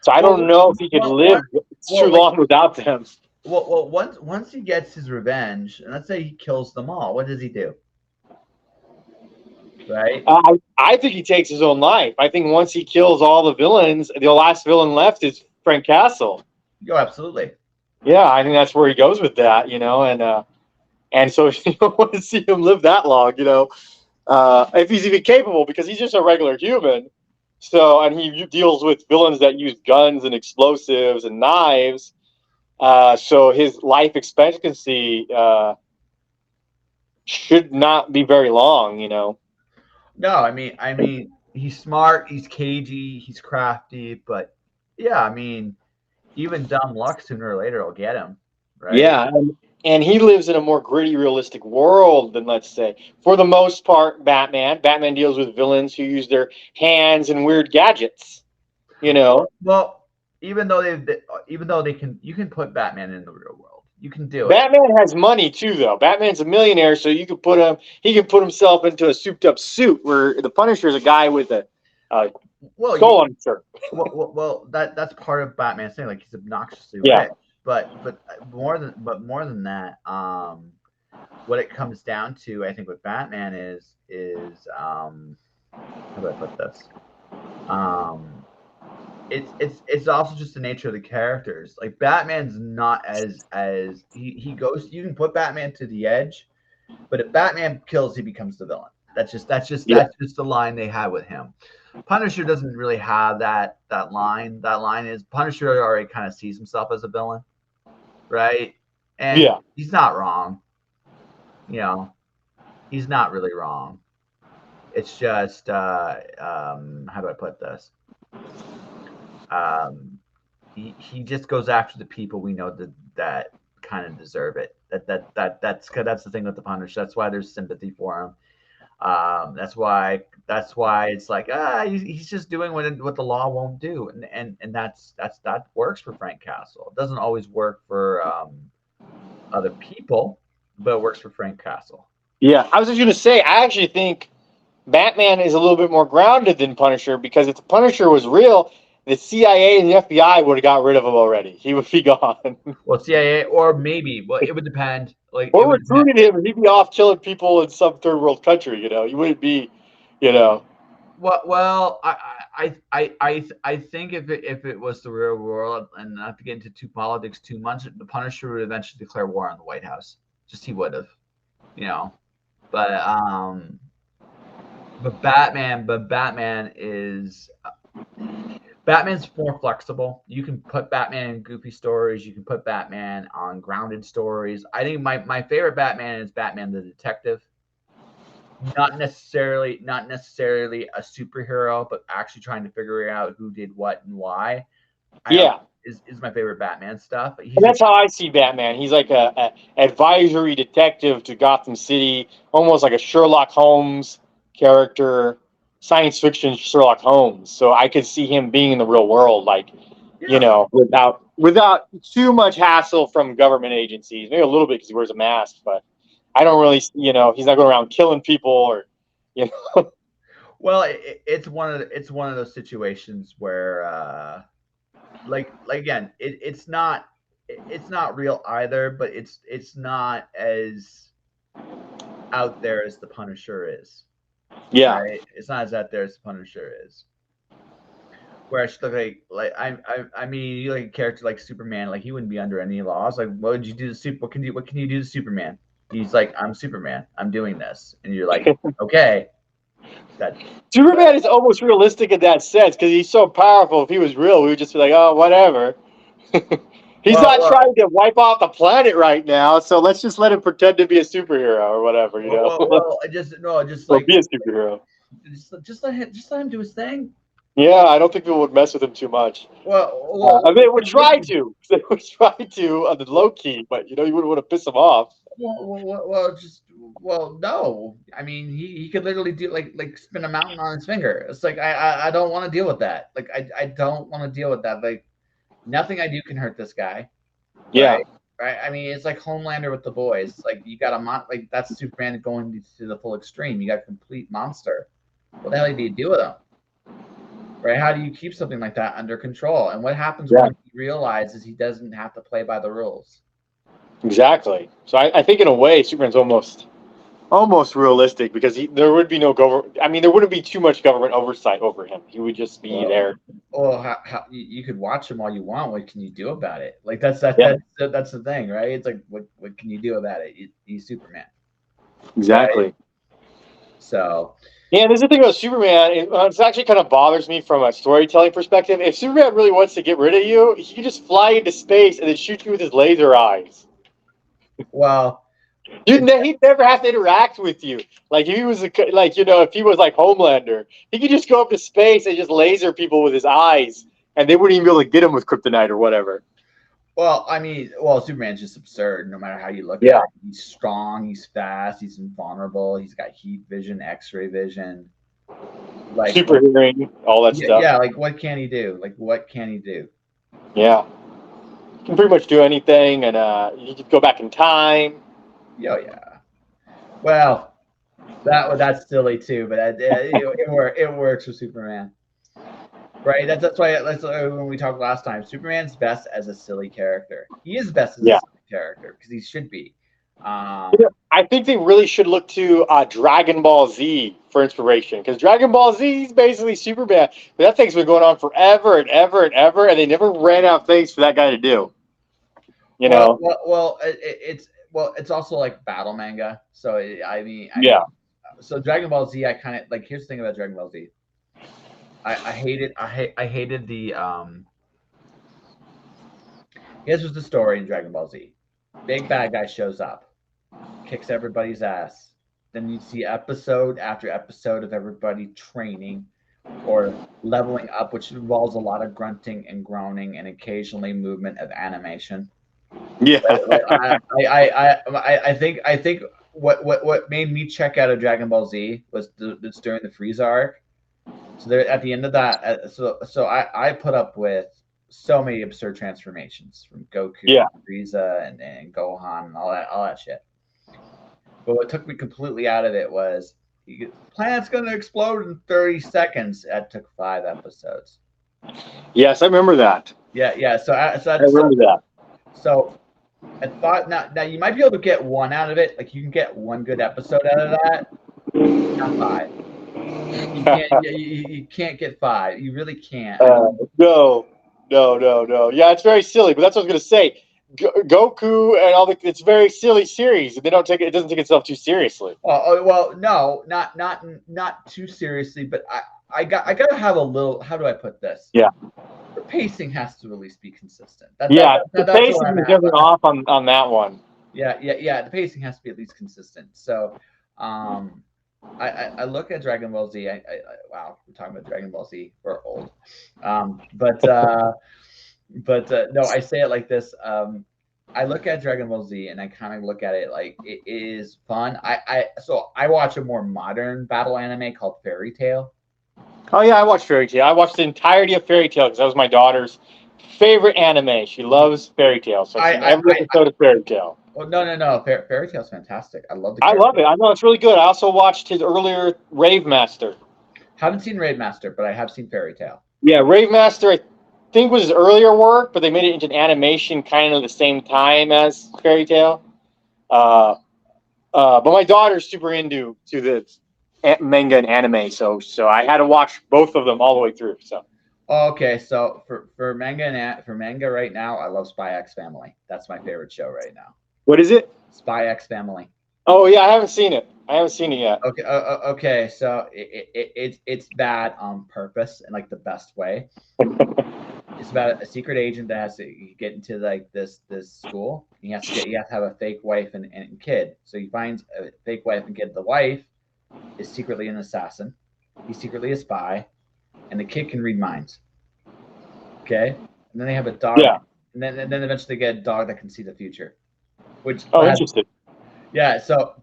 So I don't know if he could live too long without them. Well, once he gets his revenge, and let's say he kills them all, what does he do? Right? I think he takes his own life. I think once he kills all the villains, the last villain left is Frank Castle. Oh, absolutely. Yeah, I think that's where he goes with that, and so you don't want to see him live that long, if he's even capable, because he's just a regular human. So, and he deals with villains that use guns and explosives and knives. So his life expectancy should not be very long. No, I mean, he's smart, he's cagey, he's crafty, but yeah, I mean, even dumb luck sooner or later will get him, right? Yeah, and he lives in a more gritty, realistic world than, let's say, for the most part, Batman. Batman deals with villains who use their hands and weird gadgets. Well, even though you can put Batman in the real world, you can do it. Batman has money too, though. Batman's a millionaire, so you could put him. He can put himself into a souped-up suit, where the Punisher is a guy with a Well, skull on his shirt. well, that's part of Batman's thing. Like he's obnoxiously Yeah. rich, but more than that, what it comes down to, I think, with Batman is how do I put this? Um, it's also just the nature of the characters. Like Batman's not as he goes. You can put Batman to the edge, but if Batman kills, he becomes the villain. That's just the line they had with him. Punisher doesn't really have that line. That line is Punisher already kind of sees himself as a villain, right? And he's not wrong. He's not really wrong. It's just how do I put this? He just goes after the people we know that kind of deserve it. That's the thing with the Punisher. That's why there's sympathy for him. That's why it's like he's just doing what the law won't do, and that works for Frank Castle. It doesn't always work for other people, but it works for Frank Castle. Yeah, I was just gonna say, I actually think Batman is a little bit more grounded than Punisher, because if the Punisher was real, the CIA and the FBI would have got rid of him already. He would be gone. Well, CIA, or maybe, well, it would depend. Like, Or recruited him, and he'd be off killing people in some third world country. He wouldn't be. Well, I think if it was the real world, and not to get into politics too much, the Punisher would eventually declare war on the White House. Just he would have, but Batman's more flexible. You can put Batman in goofy stories. You can put Batman on grounded stories. I think my favorite Batman is Batman the Detective. Not necessarily a superhero, but actually trying to figure out who did what and why. Is my favorite Batman stuff. And that's how I see Batman. He's like a advisory detective to Gotham City, almost like a Sherlock Holmes character, science fiction Sherlock Holmes. So I could see him being in the real world, without too much hassle from government agencies. Maybe a little bit because he wears a mask, but I don't really, he's not going around killing people or. Well, it's one of those situations where, like again, it's not real either, but it's not as out there as the Punisher is. Yeah, right? It's not as out there as the Punisher is. Where I should look I mean, you like a character like Superman, like he wouldn't be under any laws. Like, what would you do to what can you do to Superman? He's like, I'm Superman. I'm doing this, and you're like, okay. Superman is almost realistic in that sense because he's so powerful. If he was real, we would just be like, oh, whatever. He's not trying to wipe off the planet right now, so let's just let him pretend to be a superhero or whatever, Well, just like be a superhero. Just let him do his thing. Yeah, I don't think people would mess with him too much. Well, I mean, they would try to. They would try to on the low key, but you wouldn't want to piss him off. No. I mean, he could literally do like spin a mountain on his finger. It's like I don't want to deal with that. Like I don't want to deal with that. Like nothing I do can hurt this guy. Yeah. Right. I mean, it's like Homelander with the boys. Like you got like that's Superman going to the full extreme. You got a complete monster. What the hell do you do with him? Right? How do you keep something like that under control? And what happens when he realizes he doesn't have to play by the rules? Exactly. So I think in a way, Superman's almost realistic because there would be no government. I mean, there wouldn't be too much government oversight over him. He would just be Well, there. well, you could watch him all you want. What can you do about it? Like that's Yeah, that's the thing, right? It's like what can you do about it? He's Superman, right? exactly. So Yeah, there's the thing about Superman. It's actually kind of bothers me from a storytelling perspective. If Superman really wants to get rid of you, he can just fly into space and then shoot you with his laser eyes. well, He'd never have to interact with you. Like if he was if he was like Homelander, he could just go up to space and just laser people with his eyes, and they wouldn't even be able to get him with kryptonite or whatever. well, I mean, Superman's just absurd. No matter how you look at Yeah, it, he's strong, he's fast, he's invulnerable, he's got heat vision, X-ray vision. super hearing, all that Yeah, stuff. yeah. Like what can he do? Like what can he do? Yeah, he can pretty much do anything, and he could go back in time. Yeah, yeah. Well, that's silly too, but it works for Superman. Right. That's why when we talked last time, Superman's best as a silly character. He is best as a Yeah. silly character because he should be. I think they really should look to Dragon Ball Z for inspiration because Dragon Ball Z is basically Superman. But that thing's been going on forever and ever and ever, and they never ran out of things for that guy to do. You know? It's also like battle manga. So Yeah. so Dragon Ball Z, I kind of like. Here's the thing about Dragon Ball Z. I hated the. Here's was the story in Dragon Ball Z. Big bad guy shows up, kicks everybody's ass. Then you see episode after episode of everybody training or leveling up, which involves a lot of grunting and groaning and occasionally movement of animation. Yeah. I think what made me check out of Dragon Ball Z was it's during the Frieza arc. So there at the end of that, so I put up with so many absurd transformations from Goku, Yeah. Frieza, and Gohan, and all that shit. But what took me completely out of it was planet's going to explode in 30 seconds. That took 5 episodes. Yes, I remember that. Yeah. I remember that. So I thought now you might be able to get one out of it. Like you can get one good episode out of that. Not 5. You can't get 5. You really can't. No. Yeah, it's very silly, but that's what I was gonna say. Goku and all it's very silly series. They don't take it. It doesn't take itself too seriously. Well, no, not too seriously. But I gotta have a little. How do I put this? Yeah. The pacing has to at least be consistent. The pacing is definitely off on that one. Yeah. The pacing has to be at least consistent. So, I look at Dragon Ball Z. Wow, we're talking about Dragon Ball Z. We're old. But no, I say it like this. I look at Dragon Ball Z and I kind of look at it like it is fun. So I watch a more modern battle anime called Fairy Tail. Oh yeah, I watched Fairy Tail. I watched the entirety of Fairy Tail because that was my daughter's favorite anime. She loves Fairy Tail, so I've seen every episode of Fairy Tail. Oh no! Fairy Tail's fantastic. I love I love it. I know it's really good. I also watched his earlier Rave Master. Haven't seen Rave Master, but I have seen Fairy Tail. Yeah, Rave Master I think was his earlier work, but they made it into an animation kind of the same time as Fairy Tail. But my daughter's super into the manga and anime, so I had to watch both of them all the way through. So. Okay, so for manga right now, I love Spy X Family. That's my favorite show right now. What is it? Spy X Family. Oh yeah, I haven't seen it. Yet. Okay. So it's bad on purpose in like the best way. It's about a secret agent that has to get into like this school. He has to have a fake wife and kid. So he finds a fake wife and kid. The wife is secretly an assassin. He's secretly a spy, and the kid can read minds. Okay, and then they have a dog. Yeah. And then eventually they get a dog that can see the future. Which interesting. Yeah, so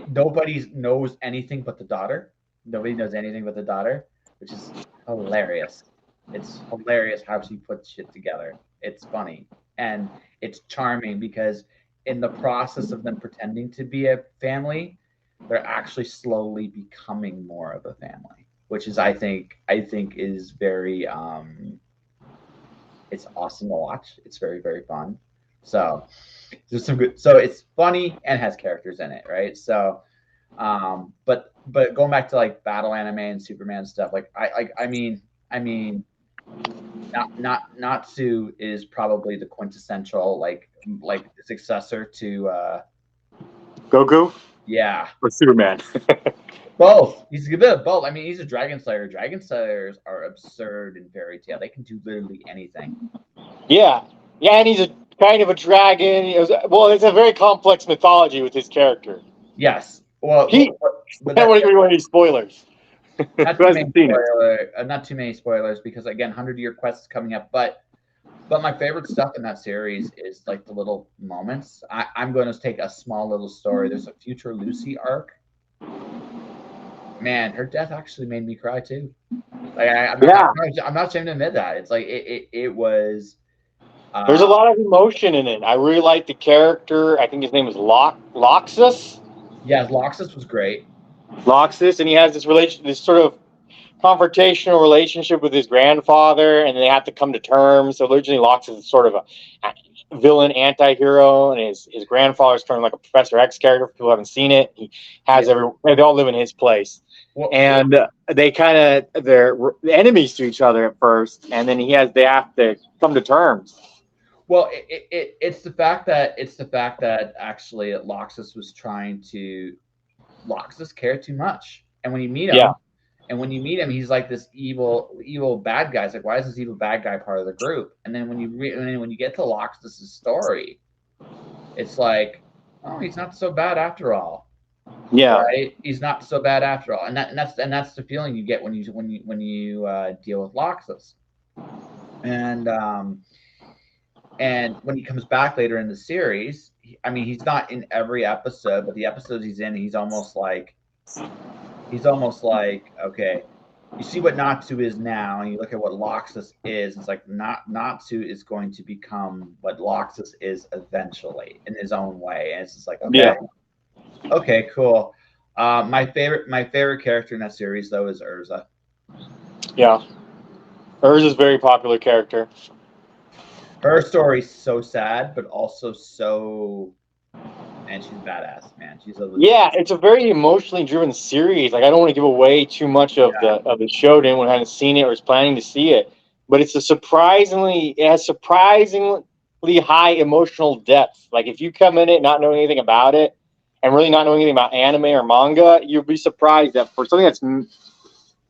nobody knows anything but the daughter. Nobody knows anything but the daughter, which is hilarious. It's hilarious how she puts shit together. It's funny and it's charming because in the process of them pretending to be a family, they're actually slowly becoming more of a family, which is I think is very it's awesome to watch. It's very, very fun. So there's some good. So it's funny and has characters in it, right? So, but going back to like battle anime and Superman stuff, like I mean, Natsu is probably the quintessential like successor to Goku yeah. or Superman? Both. He's a bit of both. I mean, he's a Dragon Slayer. Dragon Slayers are absurd in Fairy Tail. They can do literally anything. Yeah, yeah, and he's a kind of a dragon. Well, it's a very complex mythology with his character. Yes. Well, I don't want to give you any spoilers. not too many spoilers because again, 100-year quest is coming up. But my favorite stuff in that series is like the little moments. I'm going to take a small little story. There's a Future Lucy arc. Man, her death actually made me cry too. Like I'm not ashamed to admit that. It's like it was. There's a lot of emotion in it. I really like the character. I think his name is Loxus. Yeah, Loxus was great. Loxus, and he has this sort of confrontational relationship with his grandfather, and they have to come to terms. So originally, Loxus is sort of a villain, anti-hero, and his grandfather's kind of like a Professor X character. For people who haven't seen it, he has they all live in his place. And they're enemies to each other at first, and then they have to come to terms. Well, it's the fact that actually Loxus was trying to Loxus cared too much, and when you meet him, he's like this evil bad guy. It's like, why is this evil bad guy part of the group? And then when you get to Loxus's story, it's like, oh, he's not so bad after all. Yeah, right? He's not so bad after all, and that's the feeling you get when you deal with Loxus, and when he comes back later in the series, he's not in every episode, but the episodes he's in, he's almost like, okay, you see what Natsu is now, and you look at what Loxus is. It's like Natsu is going to become what Loxus is eventually in his own way, and it's just like, okay. Yeah. Okay, cool. My favorite character in that series though is Urza. Yeah, Urza's a very popular character. Her story's so sad, but also so, and she's badass, man. It's a very emotionally driven series. Like I don't want to give away too much of the show to anyone who hasn't seen it or is planning to see it, but it has surprisingly high emotional depth. Like if you come in it not knowing anything about it, and really not knowing anything about anime or manga, you'll be surprised that for something that's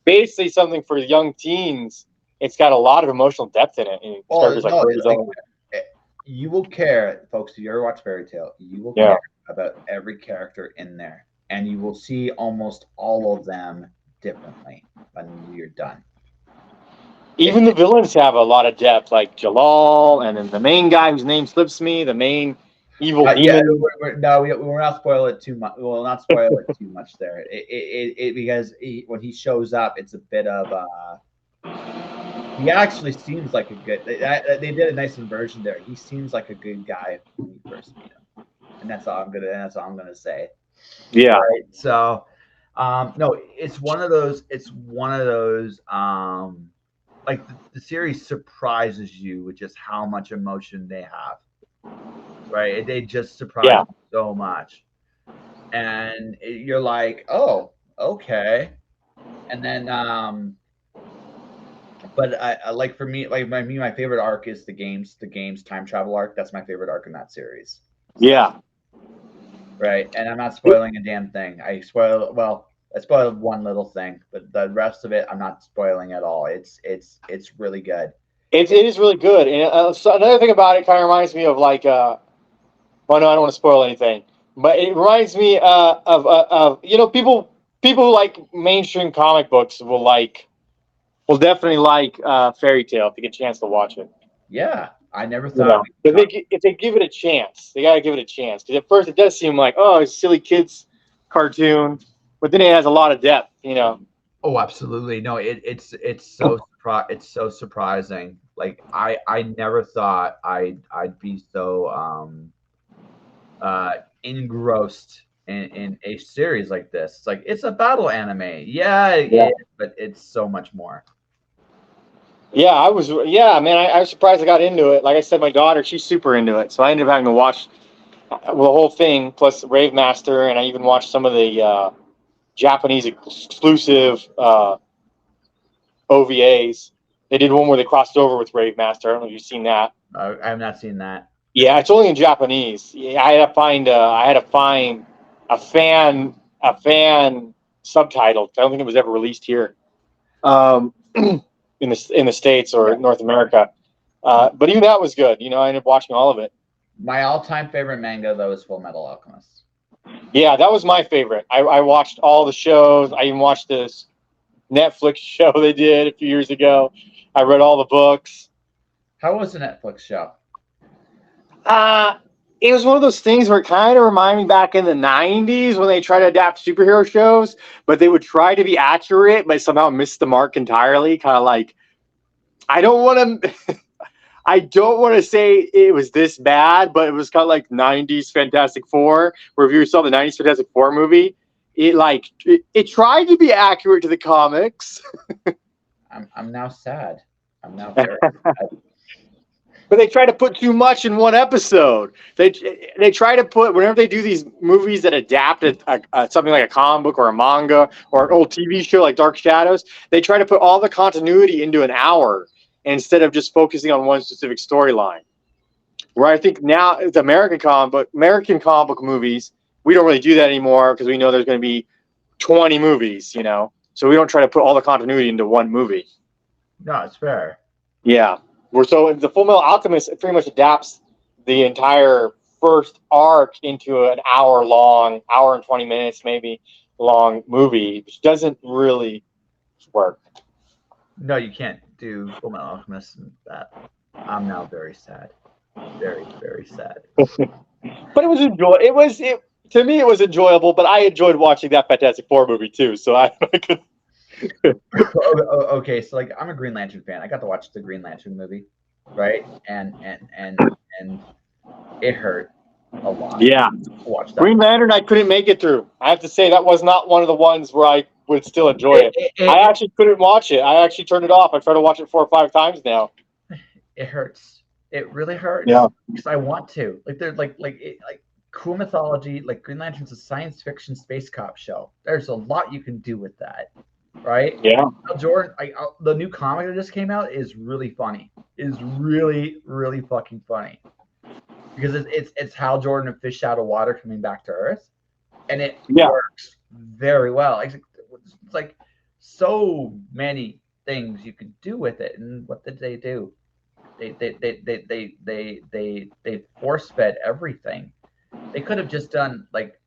basically something for young teens, it's got a lot of emotional depth in it. You will care, folks, if you ever watch Fairy Tail, you will care about every character in there, and you will see almost all of them differently when you're done. Even the villains have a lot of depth, like Jalal, and then the main guy whose name slips me, the main evil demon. Yeah, we're not spoil it too much. We'll not spoil it too much there. Because when he shows up, it's a bit of he actually seems like a good. They did a nice inversion there. He seems like a good guy when you first meet him, and that's all I'm gonna say. Yeah. Right? So, no, it's one of those. Like the series surprises you with just how much emotion they have. Right, they just surprise you so much, and you're like, oh, okay, and then but I like for me, like my favorite arc is the games time travel arc. That's my favorite arc in that series. Yeah, right, and I'm not spoiling a damn thing. I spoiled one little thing, but the rest of it I'm not spoiling at all. It's really good. It is really good, and so another thing about it kind of reminds me of like well, no, I don't want to spoil anything, but it reminds me of people who like mainstream comic books will definitely like Fairy Tail if you get a chance to watch it. Yeah, I never thought. If they give it a chance, they gotta give it a chance, because at first it does seem like, oh, it's a silly kids cartoon, but then it has a lot of depth, Oh, absolutely. No, it's so surprising. Like I never thought I'd be so engrossed in a series like this. It's like, it's a battle anime. Yeah, it is, but it's so much more. Yeah, I was surprised I got into it. Like I said, my daughter, she's super into it, so I ended up having to watch the whole thing plus Rave Master, and I even watched some of the Japanese exclusive OVAs. They did one where they crossed over with Rave Master. I don't know if you've seen that. I have not seen that. Yeah, it's only in Japanese. Yeah, I had to find a fan subtitle. I don't think it was ever released here, in the States or North America. But even that was good. You know, I ended up watching all of it. My all-time favorite manga though is Full Metal Alchemist. Yeah, that was my favorite. I watched all the shows. I even watched this Netflix show they did a few years ago. I read all the books. How was the Netflix show? It was one of those things where it kind of reminded me back in the 90s when they tried to adapt superhero shows, but they would try to be accurate, but somehow miss the mark entirely. Kind of like, I don't want to say it was this bad, but it was kind of like 90s Fantastic Four, where if you saw the 90s Fantastic Four movie, it tried to be accurate to the comics. I'm now sad. I'm now very sad. But they try to put too much in one episode. They try to put, whenever they do these movies that adapt something like a comic book or a manga or an old TV show like Dark Shadows, they try to put all the continuity into an hour instead of just focusing on one specific storyline. Where I think now the American comic book movies, we don't really do that anymore because we know there's going to be 20 movies, you know. So we don't try to put all the continuity into one movie. No, it's fair. Yeah. So the Full Metal Alchemist, it pretty much adapts the entire first arc into an hour and 20 minutes maybe long movie, which doesn't really work. No, you can't do Full Metal Alchemist and that. I'm now very sad. Very, very sad. But it was to me it was enjoyable, but I enjoyed watching that Fantastic Four movie too, so I could. Okay, so like I'm a Green Lantern fan. I got to watch the Green Lantern movie, right? And it hurt a lot. Yeah. To watch that. Green Lantern, I couldn't make it through. I have to say that was not one of the ones where I would still enjoy it. I actually couldn't watch it. I actually turned it off. I tried to watch it 4 or 5 times now. It hurts. It really hurts. Yeah. Because I want to. Like there's like cool mythology. Like Green Lantern's a science fiction space cop show. There's a lot you can do with that. Right? Yeah. Jordan, the new comic that just came out is really funny. Is really, really fucking funny. Because it's Hal Jordan, a fish out of water coming back to Earth. And it works very well. It's like so many things you could do with it. And what did they do? They force fed everything. They could have just done like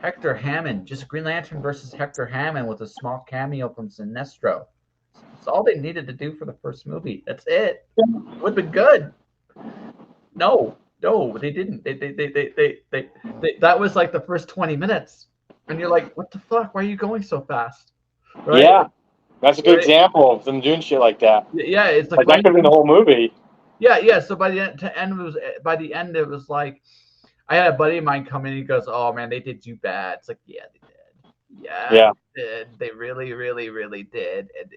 Hector Hammond, just Green Lantern versus Hector Hammond with a small cameo from Sinestro. That's all they needed to do for the first movie. That's it. It would have been good. No, they didn't. They that was like the first 20 minutes. And you're like, what the fuck? Why are you going so fast? Right? Yeah. That's a good example of them doing shit like that. Yeah, it's like that could have been the whole movie. Yeah. So by the end it was like I had a buddy of mine come in and he goes, "Oh man, they did you bad." It's like, yeah, they did. Yeah. They did. They really, really, really did. And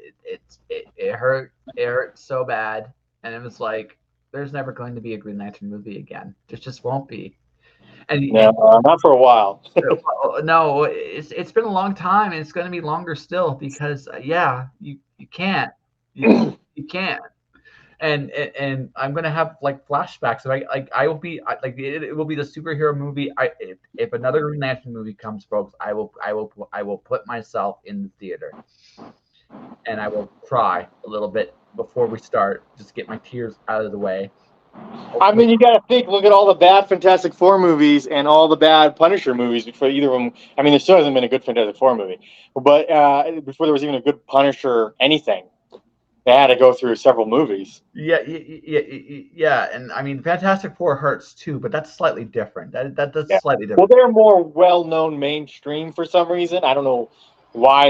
it hurt. It hurt so bad. And it was like, there's never going to be a Green Lantern movie again. There just won't be. And not for a while. No, it's been a long time, and it's going to be longer still because you can't. You can't. And I'm gonna have like flashbacks. I will be like it will be the superhero movie. If another Green Lantern movie comes, folks, I will put myself in the theater, and I will cry a little bit before we start, just get my tears out of the way. I mean, you got to think. Look at all the bad Fantastic Four movies and all the bad Punisher movies before either of them. I mean, there still hasn't been a good Fantastic Four movie, but before there was even a good Punisher anything. They had to go through several movies. Yeah, and I mean, Fantastic Four hurts too, but that's slightly different. That's slightly different. Well, they're more well-known mainstream for some reason. I don't know why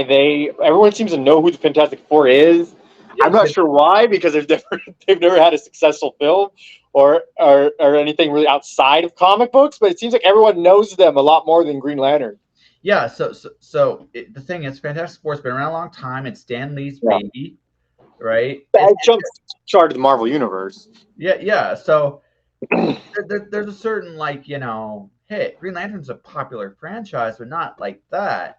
everyone seems to know who the Fantastic Four is. Yeah, I'm not sure why, because they've never had a successful film or anything really outside of comic books. But it seems like everyone knows them a lot more than Green Lantern. Yeah. So the thing is, Fantastic Four's been around a long time. It's Stan Lee's baby. Right, I jumped started the Marvel universe. Yeah. So there's a certain hit. Green Lantern's a popular franchise, but not like that.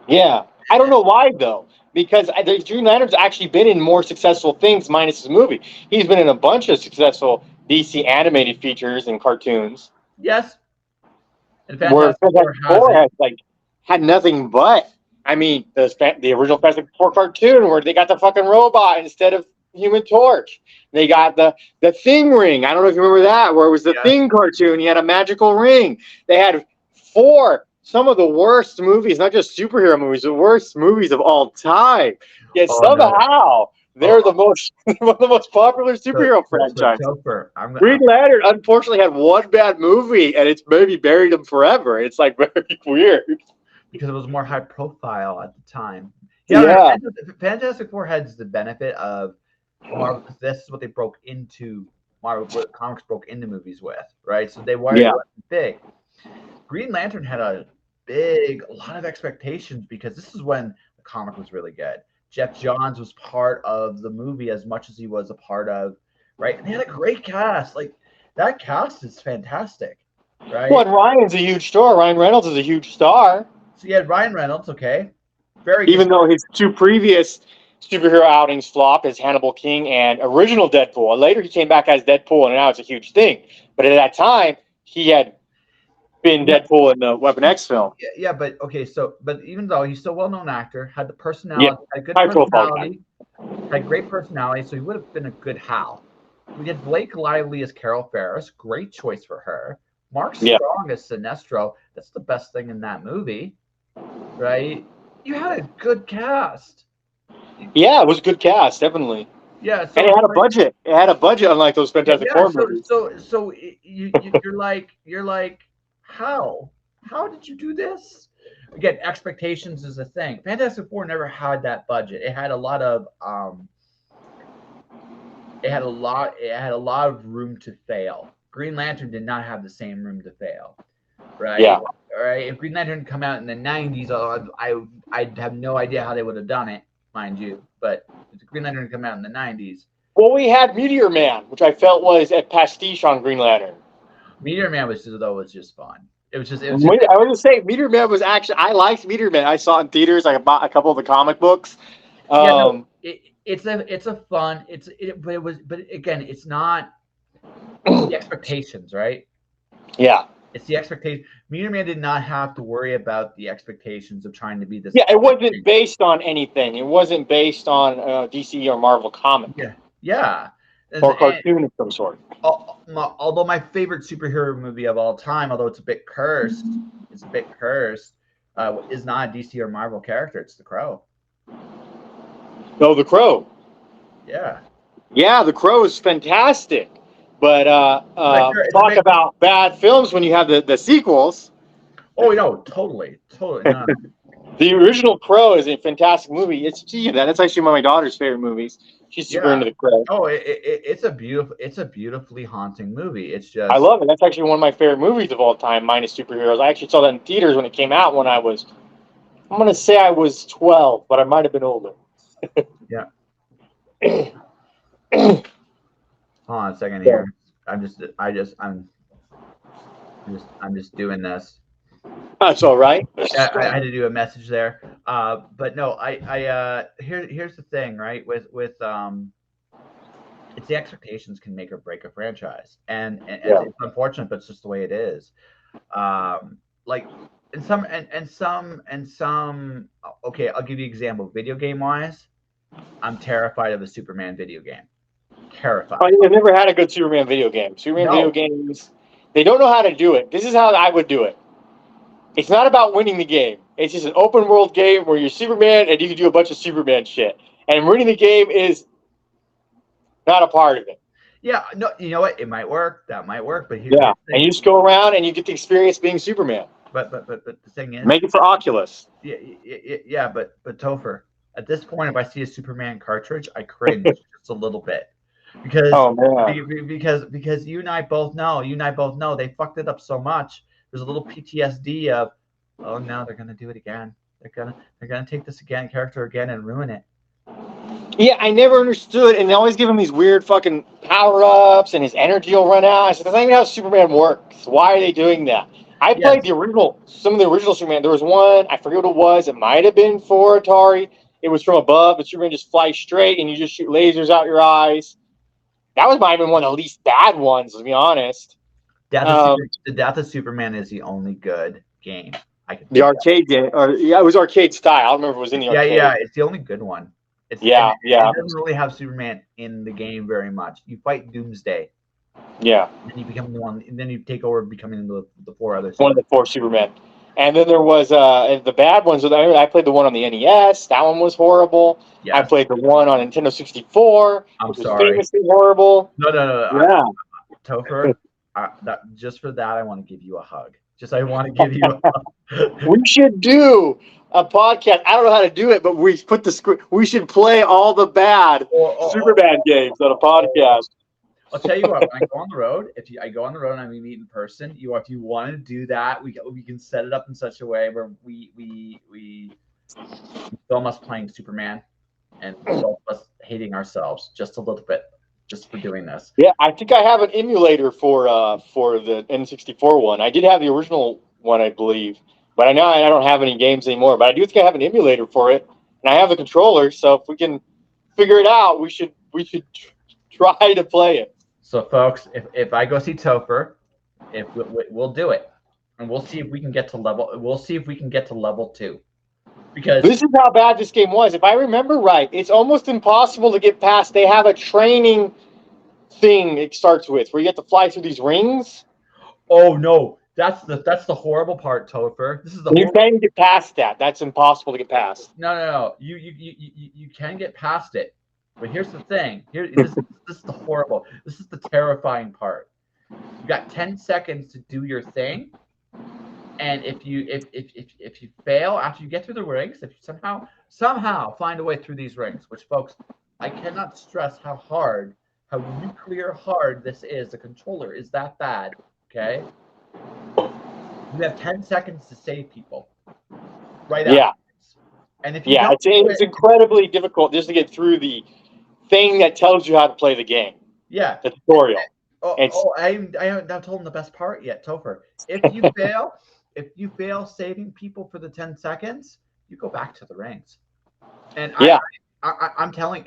Yeah, I don't know why though, because the Green Lantern's actually been in more successful things minus his movie. He's been in a bunch of successful DC animated features and cartoons. Yes, and Where Fantastic Four Fantastic Four hasn't. has had nothing but. I mean, the original Fantastic Four cartoon where they got the fucking robot instead of Human Torch. They got the Thing ring. I don't know if you remember that, where it was the Thing cartoon. He had a magical ring. They had some of the worst movies, not just superhero movies, the worst movies of all time. Yet somehow they're the most one of the most popular superhero franchises. Green Lantern unfortunately had one bad movie, and it's maybe buried him forever. It's like very weird because it was more high profile at the time. Yeah. Fantastic Four had the benefit of Marvel. This is what they broke into Marvel. What comics broke into movies with, right? So they weren't big. Green Lantern had a lot of expectations because this is when the comic was really good. Jeff Johns was part of the movie as much as he was a part of, right? And they had a great cast. Like that cast is fantastic, right? Well, Ryan's a huge star. Ryan Reynolds is a huge star. So you had Ryan Reynolds, okay, even though his two previous superhero outings flopped as Hannibal King and original Deadpool. And later he came back as Deadpool, and now it's a huge thing. But at that time, he had been Deadpool in the Weapon X film. Yeah, but okay, but even though he's still a well-known actor, had the personality, had good personality, had great personality, so he would have been a good Hal. We had Blake Lively as Carol Ferris, great choice for her. Mark Strong as Sinestro, that's the best thing in that movie, right? You had a good cast. Yeah, it was a good cast, definitely. Yeah, and it had a budget. It had a budget, unlike those Fantastic Four movies. So you're like, how did you do this? Again, expectations is a thing. Fantastic Four never had that budget. It had a lot of room to fail. Green Lantern did not have the same room to fail, right? Yeah. All right. If Green Lantern had come out in the 90s, I'd have no idea how they would have done it, mind you. But if Green Lantern had come out in the 90s. Well, we had Meteor Man, which I felt was a pastiche on Green Lantern. Meteor Man was just fun. I was just saying, Meteor Man was actually, I liked Meteor Man. I saw it in theaters. I bought a couple of the comic books. It's a fun. But again, it's not the expectations, right? Yeah. It's the expectation. Meteor Man did not have to worry about the expectations of trying to be this. Yeah, it wasn't based on anything. It wasn't based on DC or Marvel comic. Yeah. Or cartoon of some sort. Although my favorite superhero movie of all time, although it's a bit cursed, is not a DC or Marvel character. It's the Crow. No, the Crow. Yeah. Yeah, the Crow is fantastic. But talk about bad films when you have the sequels. Oh no, totally. No. The original Crow is a fantastic movie. That's actually one of my daughter's favorite movies. She's super into the Crow. Oh, it's a beautifully haunting movie. It's just I love it. That's actually one of my favorite movies of all time, minus superheroes. I actually saw that in theaters when it came out when I'm gonna say I was 12, but I might have been older. Yeah. Hold on a second here. I'm just doing this. That's all right. I had to do a message there. But no, here's the thing, right? With it's the expectations can make or break a franchise, and it's unfortunate, but it's just the way it is. Like and some. Okay, I'll give you an example. Video game wise, I'm terrified of a Superman video game. Terrified. Oh, I've never had a good Superman video game. Video games, they don't know how to do it. This is how I would do it. It's not about winning the game. It's just an open world game where you're Superman and you can do a bunch of Superman shit. And winning the game is not a part of it. Yeah, no, you know what? It might work. That might work. But and you just go around and you get the experience being Superman. But the thing is, make it for Oculus. Yeah. But Topher, at this point, if I see a Superman cartridge, I cringe just a little bit. Because you and I both know they fucked it up so much. There's a little PTSD of, oh no, they're gonna do it again. They're gonna take this character again and ruin it. Yeah, I never understood, and they always give him these weird fucking power-ups, and his energy will run out. I said, that's not even how Superman works. Why are they doing that? I played the original, some of the original Superman. There was one, I forget what it was. It might have been for Atari. It was from above. The Superman just flies straight, and you just shoot lasers out your eyes. That was might have been one of the least bad ones, to be honest. The Death of Superman is the only good game I can. The arcade game, it was arcade style. I don't remember if it was in the arcade. Yeah, it's the only good one. It doesn't really have Superman in the game very much. You fight Doomsday. Yeah. And you become the one, and then you take over becoming the four others. One of the four Supermen. And then there was the bad ones. I played the one on the NES. That one was horrible. Yes. I played the one on Nintendo 64. Which was famously horrible. No. Yeah. Topher, just for that, I want to give you a hug. I want to give you a hug. We should do a podcast. I don't know how to do it, but we put the script. We should play all the bad Superman games on a podcast. I'll tell you what. When I go on the road, I go on the road and we meet in person, if you want to do that, we can set it up in such a way where we film us playing Superman and film us hating ourselves just a little bit, just for doing this. Yeah, I think I have an emulator for the N64 one. I did have the original one, I believe, but I don't have any games anymore. But I do think I have an emulator for it, and I have the controller. So if we can figure it out, we should try to play it. So, folks, if I go see Topher, we'll do it, and we'll see if we can get to level. We'll see if we can get to level 2, because this is how bad this game was. If I remember right, it's almost impossible to get past. They have a training thing it starts with where you have to fly through these rings. Oh no, that's the horrible part, Topher. This is you can't get past that. That's impossible to get past. No. You can get past it. But here's the thing. This is the horrible. This is the terrifying part. You got 10 seconds to do your thing, and if you fail after you get through the rings, if you somehow find a way through these rings, which, folks, I cannot stress how nuclear hard this is. The controller is that bad. Okay. You have 10 seconds to save people. Right. Yeah. And if you it's incredibly difficult just to get through the thing that tells you how to play the game. Yeah. The tutorial. I haven't told them the best part yet, Topher. If you fail saving people for the 10 seconds, you go back to the rings. And I'm telling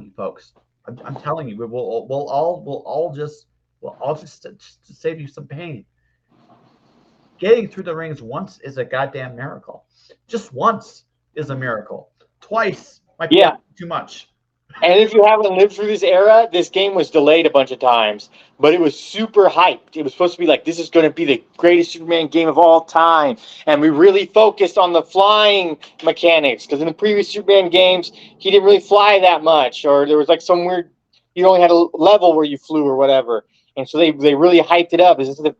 you, folks. I'm telling you, we'll all just to save you some pain. Getting through the rings once is a goddamn miracle. Just once is a miracle. Twice might be too much. And if you haven't lived through this era, this game was delayed a bunch of times, but it was super hyped. It was supposed to be like, this is going to be the greatest Superman game of all time. And we really focused on the flying mechanics, because in the previous Superman games, he didn't really fly that much, or there was like some weird, you only had a level where you flew or whatever. And so they really hyped it up. This is the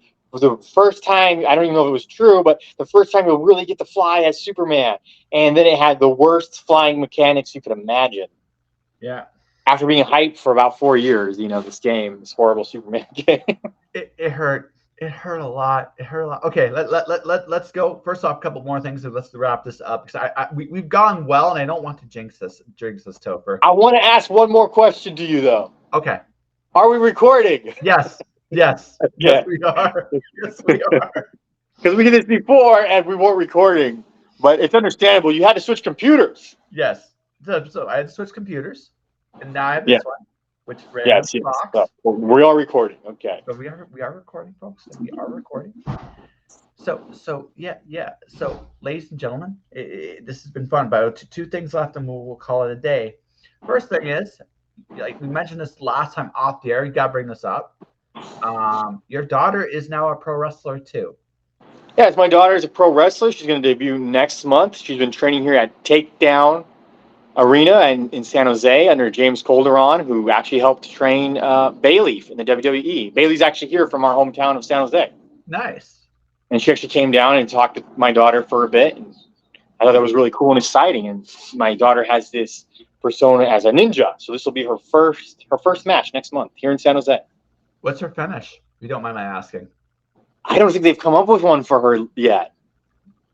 first time, I don't even know if it was true, but the first time you'll really get to fly as Superman. And then it had the worst flying mechanics you could imagine. Yeah. After being hyped for about 4 years, this horrible Superman game. It hurt. It hurt a lot. Okay, let's go. First off, a couple more things, and let's wrap this up, because we've gone well, and I don't want to jinx this, Topher. I want to ask one more question to you, though. Okay. Are we recording? Yes. Yes, we are. Yes, we are. Because we did this before, and we weren't recording, but it's understandable. You had to switch computers. Yes. So I had to switch computers, and now I have this one, which we are recording. Okay. So we are recording, folks. We are recording. So yeah. So, ladies and gentlemen, this has been fun. But two things left, and we'll call it a day. First thing is, like we mentioned this last time off the air, you got to bring this up. Your daughter is now a pro wrestler too. Yes, my daughter is a pro wrestler. She's going to debut next month. She's been training here at Takedown Arena in San Jose under James Calderon, who actually helped train Bailey in the WWE. Bailey's actually here from our hometown of San Jose. Nice. And she actually came down and talked to my daughter for a bit. And I thought that was really cool and exciting. And my daughter has this persona as a ninja, so this will be her first match next month here in San Jose. What's her finish, if you don't mind my asking? I don't think they've come up with one for her yet.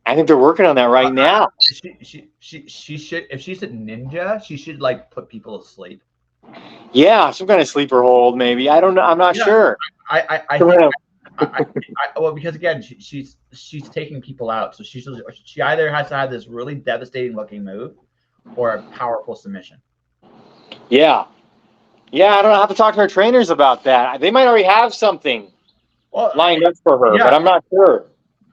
I think they're working on that right now. She should, if she's a ninja, she should like put people to sleep. Yeah, some kind of sleeper hold, maybe. I don't know. I'm not sure. I well, because again, she's taking people out, so she either has to have this really devastating looking move or a powerful submission. Yeah, I don't have to talk to her trainers about that. They might already have something lined up for her, but I'm not sure.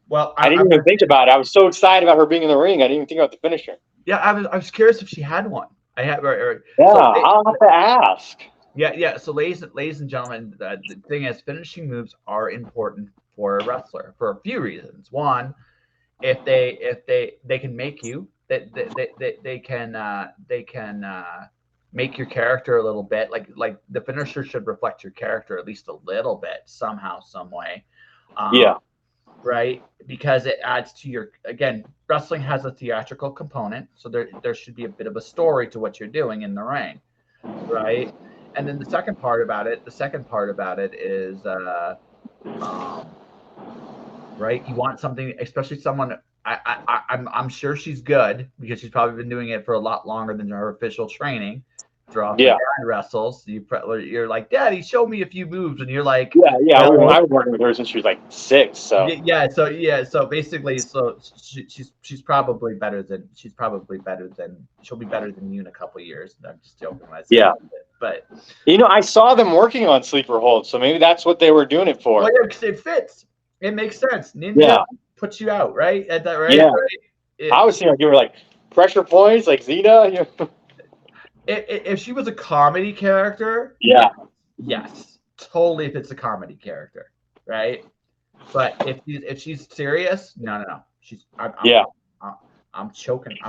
Well, I didn't even think about it. I was so excited about her being in the ring. I didn't even think about the finisher. Yeah, I was curious if she had one. I had. I'll have to ask. Yeah. So, ladies and gentlemen, the thing is, finishing moves are important for a wrestler for a few reasons. One, if they can make you, they can make your character a little bit like the finisher should reflect your character at least a little bit somehow, some way. Right, because it adds to your, again, wrestling has a theatrical component, so there should be a bit of a story to what you're doing in the ring, right? And then the second part about it is right, you want something, especially someone, I'm sure she's good because she's probably been doing it for a lot longer than her official training. Her dad wrestles. You're like, Daddy, show me a few moves, and you're like, I was working with her since she was like 6. So so basically, she's probably better than she'll be better than you in a couple of years. I'm just joking. But I saw them working on sleeper hold, so maybe that's what they were doing it for. Well, yeah, because it fits. It makes sense. Ninja puts you out, right? At that, right? Yeah. Right? I was thinking you were like pressure points, like Zeta. If she was a comedy character, yes, totally. If it's a comedy character, right? But if she's serious, no. I'm choking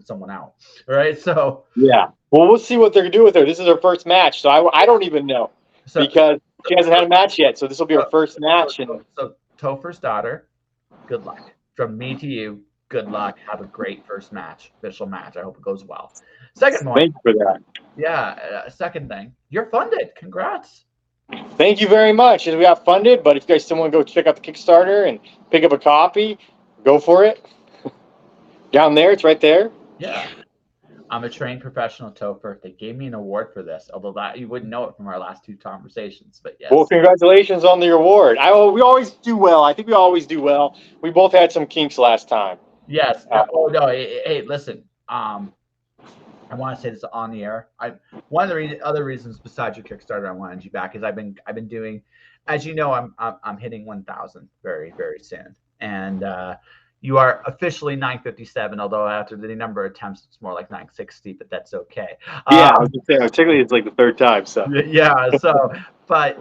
someone out, right? So well, we'll see what they're gonna do with her. This is her first match, so I don't even know because she hasn't had a match yet. So this will be her first match. So Topher's daughter, good luck from me to you. Good luck. Have a great first match, official match. I hope it goes well. Second point. Thank you for that. Yeah. Second thing, you're funded. Congrats. Thank you very much. We got funded, but if you guys still want to go check out the Kickstarter and pick up a copy, go for it. Down there, it's right there. Yeah. I'm a trained professional, Topher. They gave me an award for this, although that you wouldn't know it from our last 2 conversations. But yes. Well, congratulations on the award. We always do well. I think we always do well. We both had some kinks last time. Yes. No. Hey, listen. I want to say this on the air. One of the other reasons besides your Kickstarter I wanted you back is I've been doing, as you know, I'm hitting 1,000 very, very soon, and you are officially 957. Although after the number of attempts, it's more like 960, but that's okay. I was just saying, technically it's like the 3rd time. So So, but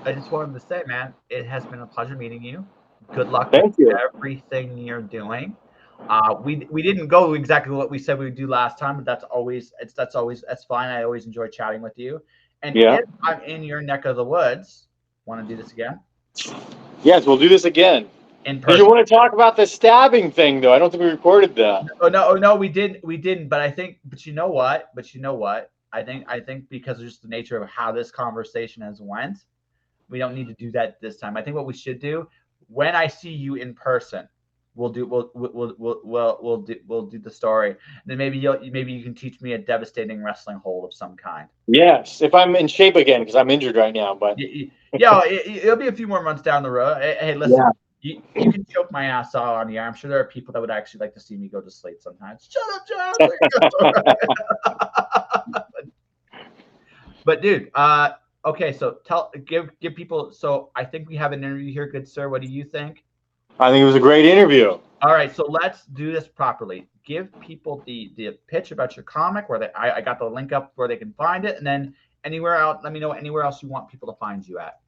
I just wanted to say, man, it has been a pleasure meeting you. Good luck with everything you're doing. We didn't go exactly what we said we would do last time, but that's fine. I always enjoy chatting with you. And if I'm in your neck of the woods, want to do this again? Yes, we'll do this again. In person. Did you want to talk about the stabbing thing though? I don't think we recorded that. No, we didn't. But you know what? I think because of just the nature of how this conversation has went, we don't need to do that this time. I think what we should do, when I see you in person, we'll do the story. And then maybe you can teach me a devastating wrestling hold of some kind. Yes, if I'm in shape again, because I'm injured right now. But it'll be a few more months down the road. Hey, listen. Yeah. You can choke my ass off on the air. I'm sure there are people that would actually like to see me go to sleep sometimes. Shut up, John. But dude, okay, so give people. So I think we have an interview here, good sir. What do you think? I think it was a great interview. All right, so let's do this properly. Give people the pitch about your comic, I got the link up where they can find it, and then anywhere else. Let me know anywhere else you want people to find you at.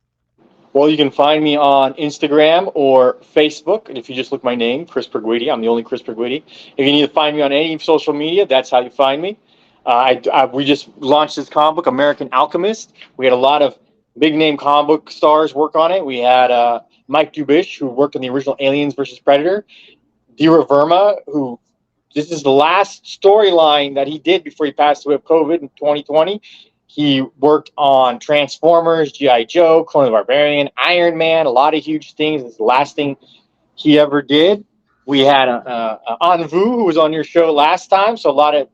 Well, you can find me on Instagram or Facebook. And if you just look my name, Chris Perguidi, I'm the only Chris Perguidi. If you need to find me on any social media, that's how you find me. We just launched this comic book, American Alchemist. We had a lot of big-name comic book stars work on it. We had Mike Dubish, who worked on the original Aliens versus Predator. Dira Verma, who this is the last storyline that he did before he passed away of COVID in 2020. He worked on Transformers, G.I. Joe, Conan the Barbarian, Iron Man, a lot of huge things. It's the last thing he ever did. We had Anvu, who was on your show last time. So a lot of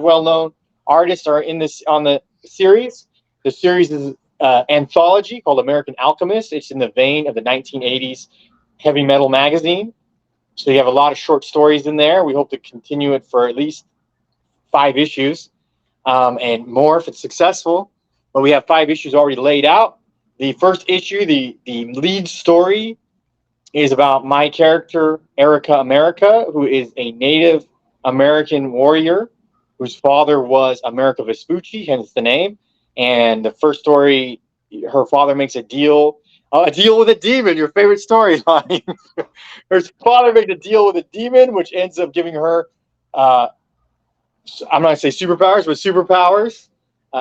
well-known artists are in this on the series. The series is anthology called American Alchemist. It's in the vein of the 1980s heavy metal magazine. So you have a lot of short stories in there. We hope to continue it for at least 5 issues and more if it's successful. But we have 5 issues already laid out. The first issue, the lead story, is about my character, Erica America, who is a Native American warrior whose father was America Vespucci, hence the name. And the first story, her father makes a deal with a demon, your favorite storyline. Her father makes a deal with a demon, which ends up giving her, I'm not going to say superpowers, but superpowers,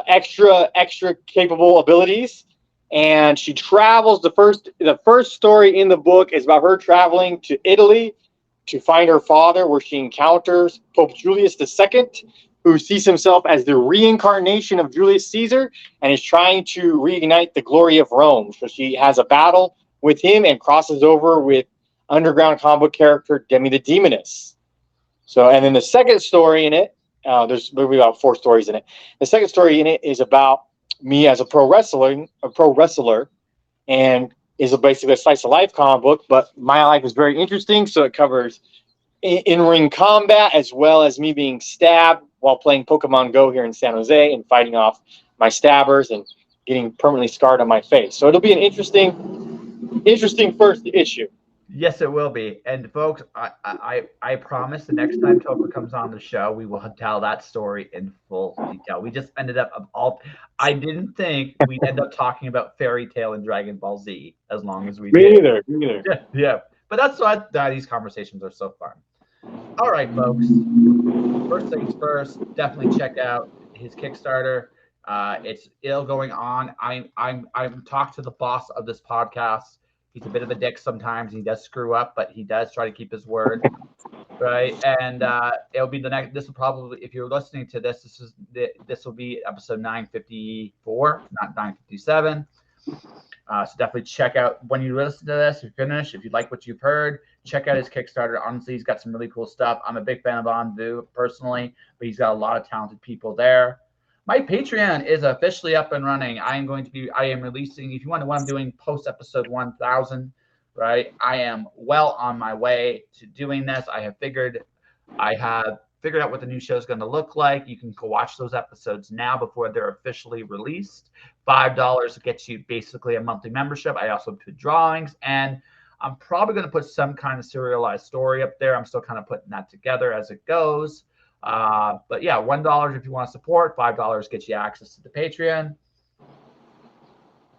extra capable abilities. And she travels. The first story in the book is about her traveling to Italy to find her father, where she encounters Pope Julius II, who sees himself as the reincarnation of Julius Caesar and is trying to reignite the glory of Rome. So she has a battle with him and crosses over with underground comic book character Demi the Demoness. So, and then the second story in it, there's maybe about 4 stories in it. The second story in it is about me as a pro wrestler, and is basically a slice of life comic book. But my life is very interesting, so it covers in-ring combat as well as me being stabbed while playing Pokemon Go here in San Jose and fighting off my stabbers and getting permanently scarred on my face. So it'll be an interesting first issue. Yes, it will be. And folks, I promise the next time Topher comes on the show, we will tell that story in full detail. We just ended up I didn't think we'd end up talking about Fairy Tail and Dragonball Z as long as we did. Me either. Yeah. But that's why these conversations are so fun. All right, folks. First things first, definitely check out his Kickstarter. It's still going on. I'm talked to the boss of this podcast. He's a bit of a dick sometimes. He does screw up, but he does try to keep his word, right? And it'll be the next. This will probably, if you're listening to this, this will be episode 954, not 957. So definitely check out when you listen to this. You're finished. If you like what you've heard, check out his Kickstarter. Honestly, he's got some really cool stuff. I'm a big fan of Anvu personally, but he's got a lot of talented people there. My Patreon is officially up and running. I am releasing, if you want to know what I'm doing post episode 1000, right? I am well on my way to doing this. I have figured out what the new show is going to look like. You can go watch those episodes now before they're officially released. $5 gets you basically a monthly membership. I also put drawings, and I'm probably going to put some kind of serialized story up there. I'm still kind of putting that together as it goes. But yeah, $1 if you want to support, $5 gets you access to the Patreon.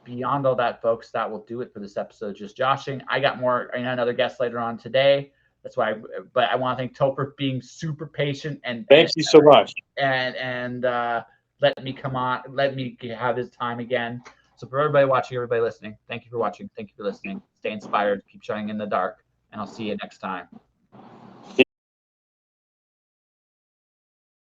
Beyond all that, folks, that will do it for this episode. Just joshing. I got another guest later on today. That's why, but I want to thank Topher for being super patient and thank you so much. And let me come on, let me have his time again. So for everybody watching, everybody listening, thank you for watching. Thank you for listening. Stay inspired. Keep shining in the dark. And I'll see you next time.